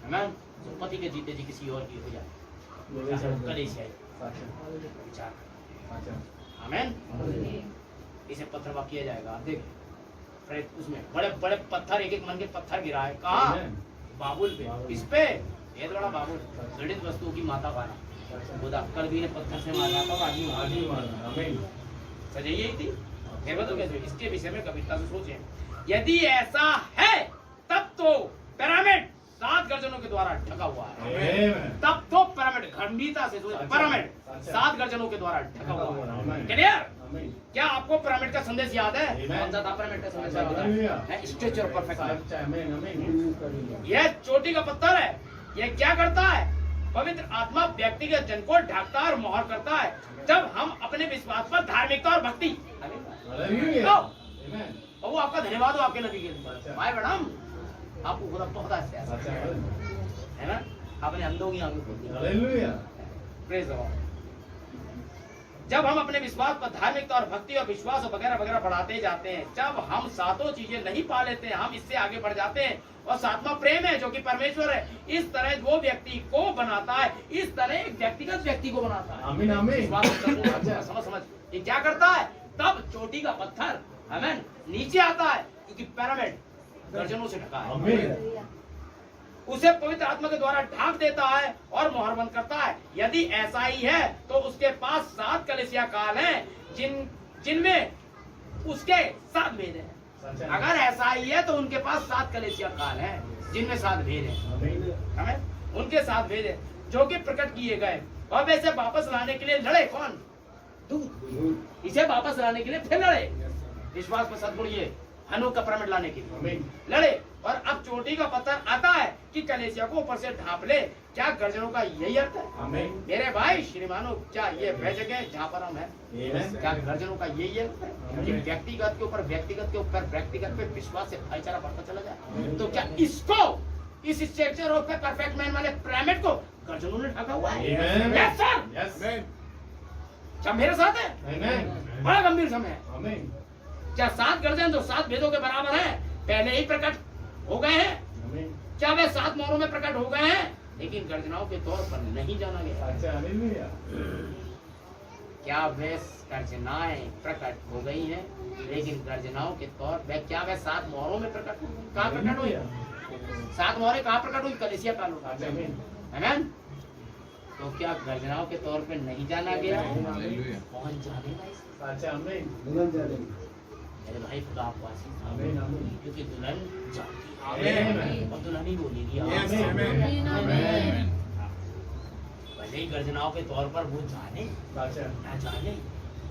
Speaker 2: आमीन। तो पति के जीते जी किसी और की हो जाए, कलीसिया ही।
Speaker 1: अच्छा।
Speaker 2: विचार करें।
Speaker 1: अच्छा।
Speaker 2: आमीन। इसे पत्थरवा किया जाएगा, आप देख उसमें बड़े बड़े पत्थर, एक एक मन के पत्थर गिरा है। कहाँ?
Speaker 1: आमीन।
Speaker 2: बाबुल पे। किस पे? ये बड़ा बाबुल, घृणित वस्तुओं की माता वाला खुदा। कल भी ने पत्थर से मारा था, आज भी मारा।
Speaker 1: आमीन, माना। आमीन।
Speaker 2: सजा यही थी। फिर बताओ कैसे? इसके विषय में कविता से सोचें। यदि ऐसा है तब तो पिरामिड 7 गर्जनों के द्वारा ढका हुआ है।
Speaker 1: आमीन।
Speaker 2: तब तो पिरामिड गंभीरता से सोचें।
Speaker 1: अच्छा,
Speaker 2: पिरामिड
Speaker 1: अच्छा।
Speaker 2: 7 गर्जनों के द्वारा ढका हुआ है।
Speaker 1: आमीन।
Speaker 2: क्लियर?
Speaker 1: आमीन।
Speaker 2: क्या आपको पिरामिड का संदेश याद है?
Speaker 1: आमीन।
Speaker 2: कौन सा था पिरामिड का संदेश?
Speaker 1: हालेलुया।
Speaker 2: है स्ट्रक्चर परफेक्ट।
Speaker 1: अच्छा, आमीन, आमीन।
Speaker 2: यह चोटी का पत्थर है। यह क्या करता है? पवित्र आत्मा व्यक्तिगत जन को ढकता और मोहर करता है जब हम अपने विश्वास पर धार्मिकता और भक्ति।
Speaker 1: हालेलुया। आमीन।
Speaker 2: और वो आपका धन्यवाद हो आपके नबी के लिए।
Speaker 1: अच्छा।
Speaker 2: भाई मैडम आपको खुदा बहुत अच्छा है,
Speaker 1: अच्छा।
Speaker 2: है ना? आपने अंधों की आंखें खोल दी।
Speaker 1: हालेलुया।
Speaker 2: Praise the Lord. जब हम अपने विश्वास पर धार्मिकता और भक्ति और विश्वास वगैरह वगैरह बढ़ाते जाते हैं, जब हम सातों चीजें नहीं पा लेते हैं, हम इससे आगे बढ़ जाते हैं। और सातवां प्रेम है जो कि परमेश्वर है। इस तरह वो व्यक्ति को बनाता है, इस तरह एक व्यक्तिगत व्यक्ति को बनाता है।
Speaker 1: आमीन, आमीन।
Speaker 2: विश्वास करना, समझ ये क्या करता है? तब चोटी का पत्थर आमीन नीचे आता है, क्योंकि पिरामिड गर्जनों से ढका है।
Speaker 1: आमीन।
Speaker 2: उसे पवित्र आत्मा के द्वारा ढांक देता है और मोहरबंद करता है। यदि ऐसा ही है तो उसके पास 7 कलीसिया काल हैं, जिनमें उसके 7 भेद हैं। अगर ऐसा ही है तो उनके पास 7 कलीसिया काल हैं, जिनमें 7 भेद हैं। आमीन। उनके 7 भेद हैं जो कि प्रकट किए गए, और वैसे वापस लाने के लिए लड़े। कौन? दूत। इसे वापस लाने के लिए फिर लड़े। विश्वास पर सद्गुण ये हनोक का पिरामिड लाने के लिए
Speaker 1: आमीन।
Speaker 2: लड़े। और अब चोटी का पत्थर आता है कि कलीसिया को ऊपर से ढांप ले। क्या गर्जनों का यही अर्थ है?
Speaker 1: आमीन।
Speaker 2: मेरे भाई श्रीमानो, क्या ये वह जगह है जहाँ पर हम हैं?
Speaker 1: आमीन।
Speaker 2: क्या गर्जनों का यही अर्थ है कि व्यक्तिगत के ऊपर व्यक्तिगत पे विश्वास से भाईचारा बढ़ता चला जाए? तो क्या इसको, इस स्ट्रक्चर ऑफ परफेक्ट मैन वाले पिरामिड को गर्जनों ने ढका हुआ है?
Speaker 1: आमीन।
Speaker 2: Yes sir.
Speaker 1: यस।
Speaker 2: क्या मेरे साथ है?
Speaker 1: आमीन।
Speaker 2: बड़ा गंभीर समय है।
Speaker 1: आमीन।
Speaker 2: क्या 7 गर्जन जो 7 भेदों के बराबर है पहले ही प्रकट हो गए हैं?
Speaker 1: आमीन।
Speaker 2: क्या वे 7 मोहरों में प्रकट हो गए हैं, लेकिन गर्जनाओं के तौर पर नहीं जाना गया?
Speaker 1: अच्छा, हालेलुया।
Speaker 2: क्या वे गर्जनाएं प्रकट हो गई हैं, लेकिन गर्जनाओं के तौर पर क्या वे 7 मोहरों में प्रकट हुई? कहाँ प्रकट हुई? 7 मोहरें कहाँ प्रकट हुई? कलीसिया काल में।
Speaker 1: अच्छा, आमीन।
Speaker 2: आमीन। तो क्या गर्जनाओं के तौर पर नहीं जाना गया?
Speaker 3: हालेलुया।
Speaker 2: कौन जानेगा इसे?
Speaker 1: अच्छा, आमीन।
Speaker 2: मेरे भाई खुदा आपको आशीष दे।
Speaker 1: आमीन, आमीन।
Speaker 2: क्योंकि दुल्हन जाती
Speaker 1: आमीन।
Speaker 2: है और दुल्हन ही बोलेगी
Speaker 1: Yes,
Speaker 2: आमीन।
Speaker 1: आमीन।
Speaker 3: आमीन।
Speaker 2: भले ही गर्जनाओं के तौर पर वो जाने
Speaker 1: अच्छा,
Speaker 2: ना जाने,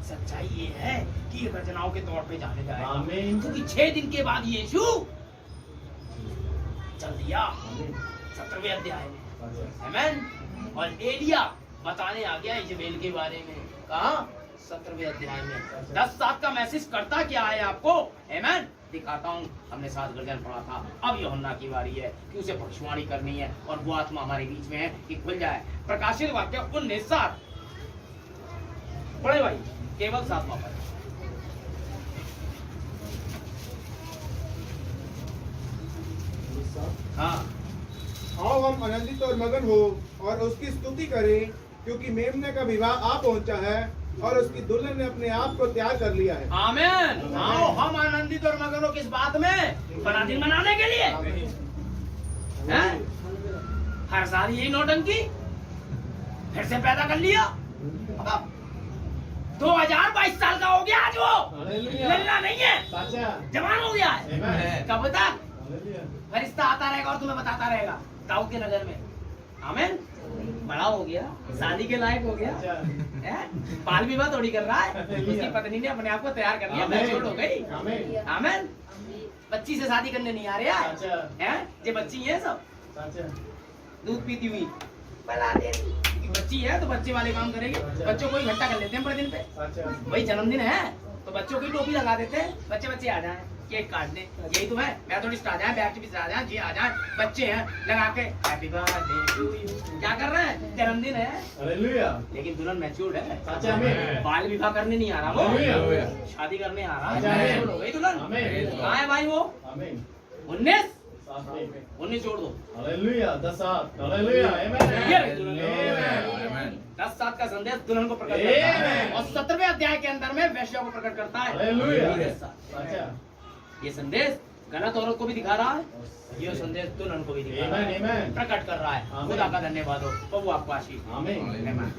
Speaker 2: सच्चाई ये है कि ये गर्जनाओं के तौर पे जाने जाएगा।
Speaker 1: आमीन।
Speaker 2: क्योंकि 6 दिन के बाद यीशु चल दिया।
Speaker 1: आमीन।
Speaker 2: 17वें अध्याय में
Speaker 1: अच्छा,
Speaker 2: आमीन। और एलिया बताने आ गया इजबेल के बारे में। कहा? 17वें अध्याय में 10 7 का मैसेज करता क्या है आपको? आमीन। दिखाता हूँ। हमने 7 गर्जन पढ़ा था। अब यूहन्ना की बारी है कि उसे भविष्यवाणी करनी है, और वो आत्मा हमारे बीच में है कि खुल जाए। प्रकाशित वाक्य 19:7 पढ़े भाई, केवल 7वां पद। हाँ,
Speaker 4: आओ हम आनंदित और मगन हो और उसकी स्तुति करें, क्योंकि मेमने का विवाह आ पहुंचा है और उसकी दुल्हन ने अपने आप को तैयार कर लिया है।
Speaker 2: आमीन। आओ हम आनंदित और मगन हो किस बात में? बड़ा दिन मनाने के लिए। हैं? हर साल यही नौटंकी फिर से पैदा कर लिया। 2022 साल का हो गया आज वो।
Speaker 1: हालेलुया।
Speaker 2: लल्ला नहीं है,
Speaker 1: अच्छा,
Speaker 2: जवान हो गया है।
Speaker 1: आमीन।
Speaker 2: कब तक?
Speaker 1: हालेलुया।
Speaker 2: फरिश्ता आता रहेगा और तुम्हें बताता रहेगा दाऊद के नगर में। आमीन। बड़ा हो गया, शादी के लायक हो गया।
Speaker 1: अच्छा,
Speaker 2: हैं? बाल विवाह थोड़ी कर रहा है। उसकी पत्नी ने अपने आप को तैयार कर लिया, मैच्योर हो गई।
Speaker 1: आमीन।
Speaker 2: आमीन। बच्ची से शादी करने नहीं आ रहा है।
Speaker 1: अच्छा,
Speaker 2: हैं? ये बच्ची है सब
Speaker 1: अच्छा,
Speaker 2: दूध पीती हुई। बला दे बच्ची है तो बच्चे वाले काम करेगी। बच्चों को इकट्ठा कर लेते हैं बड़े दिन पे,
Speaker 1: अच्छा
Speaker 2: भाई जन्मदिन है तो बच्चों की टोपी लगा देते हैं, बच्चे बच्चे आ जाए केक काट दे, यही तो है। मैथोडिस्ट आ जाए, बैप्टिस्ट आ जाए, जी आ जाए, बच्चे हैं लगा के हैप्पी बर्थडे टू यू। क्या कर रहे हैं? जन्मदिन है।
Speaker 1: हालेलुया
Speaker 2: लेकिन दुल्हन मैच्योर्ड है,
Speaker 1: अच्छा आमीन
Speaker 2: बाल विवाह करने नहीं आ रहा वो,
Speaker 1: हालेलुया
Speaker 2: शादी करने आ रहा
Speaker 1: अच्छा,
Speaker 2: है।
Speaker 1: आमीन।
Speaker 2: मैच्योर्ड हो गई दुल्हन।
Speaker 1: आमीन
Speaker 2: कहाँ है भाई वो?
Speaker 1: आमीन
Speaker 2: 19
Speaker 1: साथ में
Speaker 2: 19 जोड़ दो।
Speaker 1: हालेलुया 10 साथ हालेलुया
Speaker 2: ये रही दुल्हन।
Speaker 1: आमीन
Speaker 3: Amen.
Speaker 2: 10 सात का संदेश दुल्हन को प्रकट करता है
Speaker 1: Amen.
Speaker 2: और 17वें अध्याय के अंदर में वेश्या को प्रकट करता है।
Speaker 1: हालेलुया
Speaker 2: ये साथ।
Speaker 1: अच्छा
Speaker 2: ये संदेश गलत औरत को भी दिखा रहा है, ये संदेश दुल्हन को भी दिखा रहा
Speaker 1: आमीन
Speaker 2: है,
Speaker 1: आमीन
Speaker 2: प्रकट कर रहा है।
Speaker 1: आमीन।
Speaker 2: खुदा का धन्यवाद हो, प्रभु आपको आशीष दे।
Speaker 1: आमीन
Speaker 2: आमीन।